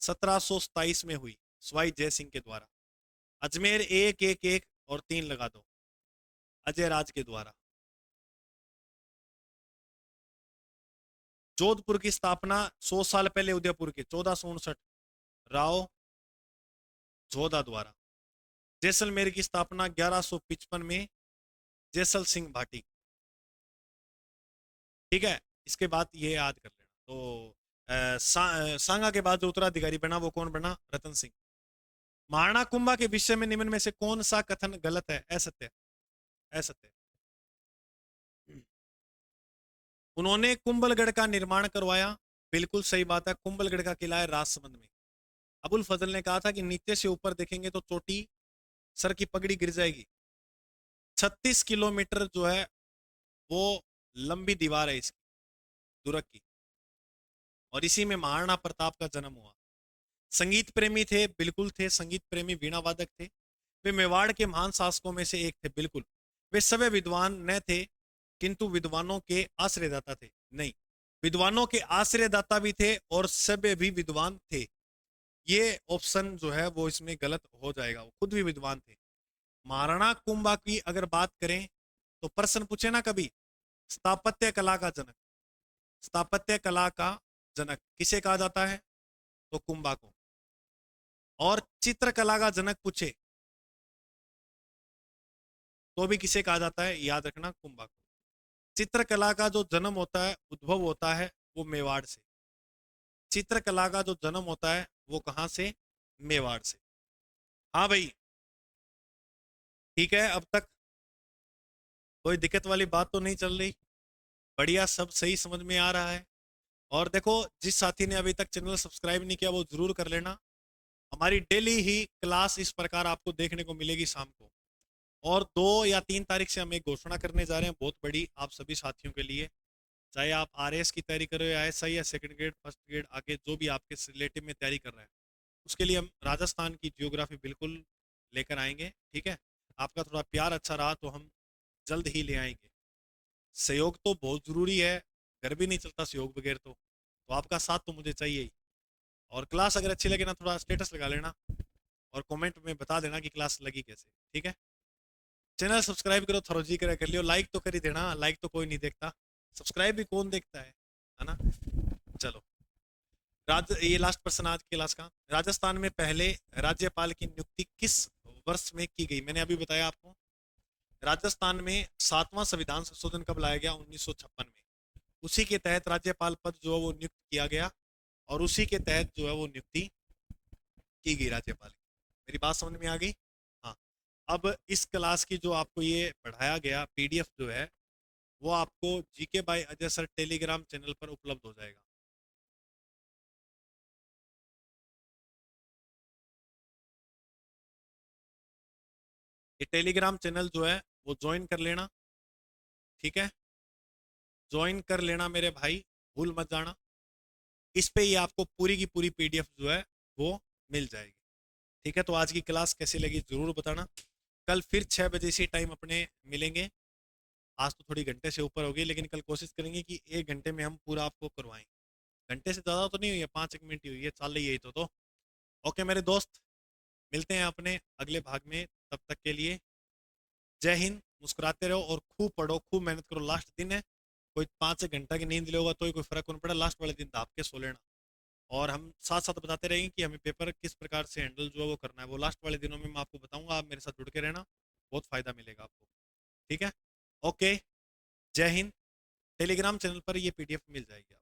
1727 में हुई सवाई जय सिंह के द्वारा। अजमेर 111 और 3 लगा दो, अजय राज के द्वारा। जोधपुर की स्थापना 100 साल पहले उदयपुर के 1459 राव जोधा द्वारा। जैसलमेर की स्थापना 1155 में जैसल सिंह भाटी। ठीक है, इसके बाद ये याद कर लेना। तो सांगा के बाद जो उत्तराधिकारी बना वो कौन बना? रतन सिंह। महाराणा कुंभा के विषय में निम्न में से कौन सा कथन गलत है? असत्य, असत्य। उन्होंने कुंभलगढ़ का निर्माण करवाया, बिल्कुल सही बात है। कुंभलगढ़ का किला है राजसमंद में। अबुल फजल ने कहा था कि नीचे से ऊपर देखेंगे तो चोटी, सर की पगड़ी गिर जाएगी। 36 किलोमीटर जो है वो लंबी दीवार है इसकी, दुर्ग की, और इसी में महाराणा प्रताप का जन्म हुआ। संगीत प्रेमी थे, बिल्कुल थे, संगीत प्रेमी वीणा वादक थे। वे मेवाड़ के महान शासकों में से एक थे, बिल्कुल। वे सभी विद्वान न थे किंतु विद्वानों के आश्रयदाता थे, नहीं, विद्वानों के आश्रयदाता भी थे और सभी भी विद्वान थे। ये ऑप्शन जो है वो इसमें गलत हो जाएगा, वो खुद भी विद्वान थे। महाराणा कुंभा की अगर बात करें तो प्रश्न पूछे ना कभी, स्थापत्य कला का जनक, स्थापत्य कला का जनक किसे कहा जाता है? तो कुंभा को। और चित्रकला का जनक पूछे तो भी किसे कहा जाता है? याद रखना, कुंभा को। चित्रकला का जो जन्म होता है, उद्भव होता है, वो मेवाड़ से। चित्रकला का जो जन्म होता है वो कहां से? मेवाड़ से। हाँ भाई, ठीक है। अब तक कोई दिक्कत वाली बात तो नहीं चल रही? बढ़िया, सब सही समझ में आ रहा है। और देखो, जिस साथी ने अभी तक चैनल सब्सक्राइब नहीं किया वो जरूर कर लेना। हमारी डेली ही क्लास इस प्रकार आपको देखने को मिलेगी शाम को। और 2 या 3 तारीख से हम एक घोषणा करने जा रहे हैं बहुत बड़ी आप सभी साथियों के लिए। चाहे आप आरएएस की तैयारी कर रहे हो या एसआई या सेकंड ग्रेड, फर्स्ट ग्रेड, आगे जो भी आपके रिलेटिव में तैयारी कर रहे हैं, उसके लिए हम राजस्थान की जियोग्राफी बिल्कुल लेकर आएंगे। ठीक है, आपका थोड़ा प्यार अच्छा रहा तो हम जल्द ही ले आएंगे। सहयोग तो बहुत जरूरी है, घर भी नहीं चलता सहयोग बगैर। तो आपका साथ तो मुझे चाहिए ही। और क्लास अगर अच्छी लगे ना, थोड़ा स्टेटस लगा लेना और कमेंट में बता देना कि क्लास लगी कैसे। ठीक है, चैनल सब्सक्राइब करो, थरोजी कर लियो, लाइक तो कर ही देना, लाइक तो कोई नहीं देखता, सब्सक्राइब भी कौन देखता है ना। चलो, ये लास्ट प्रश्न आज की क्लास का। राजस्थान में पहले राज्यपाल की नियुक्ति किस वर्ष में की गई? मैंने अभी बताया आपको। राजस्थान में 7वां संविधान संशोधन कब लाया गया? 1956 में। उसी के तहत राज्यपाल पद जो है वो नियुक्त किया गया और उसी के तहत जो है वो नियुक्ति की गई राज्यपाल की। मेरी बात समझ में आ गई? हाँ। अब इस क्लास की जो आपको ये पढ़ाया गया पीडीएफ जो है वो आपको GK by Ajay sir Telegram channel पर उपलब्ध हो जाएगा। ये टेलीग्राम चैनल जो है वो ज्वाइन कर लेना। ठीक है, ज्वाइन कर लेना मेरे भाई, भूल मत जाना। इस पे ही आपको पूरी की पूरी पीडीएफ जो है वो मिल जाएगी। ठीक है, तो आज की क्लास कैसी लगी जरूर बताना। कल फिर 6 बजे इसी टाइम अपने मिलेंगे। आज तो थोड़ी घंटे से ऊपर हो गई, लेकिन कल कोशिश करेंगे कि 1 घंटे में हम पूरा आपको करवाएं। घंटे से ज़्यादा तो नहीं हुई है, 5 1 मिनट ही हुई है, चल रही है तो। ओके मेरे दोस्त, मिलते हैं अपने अगले भाग में, तब तक के लिए जय हिंद। मुस्कुराते रहो और खूब पढ़ो, खूब मेहनत करो, लास्ट दिन है। कोई 5 1 घंटा की नींद लेगा तो ही कोई फर्क नहीं पड़ा, लास्ट वाले दिन दाब के सो लेना। और हम साथ साथ बताते रहेंगे कि हमें पेपर किस प्रकार से हैंडल जो है वो करना है, वो लास्ट वाले दिनों में मैं आपको बताऊंगा। आप मेरे साथ जुड़ के रहना, बहुत फायदा मिलेगा आपको। ठीक है, ओके, जय हिंद। टेलीग्राम चैनल पर ये पीडीएफ मिल जाएगी।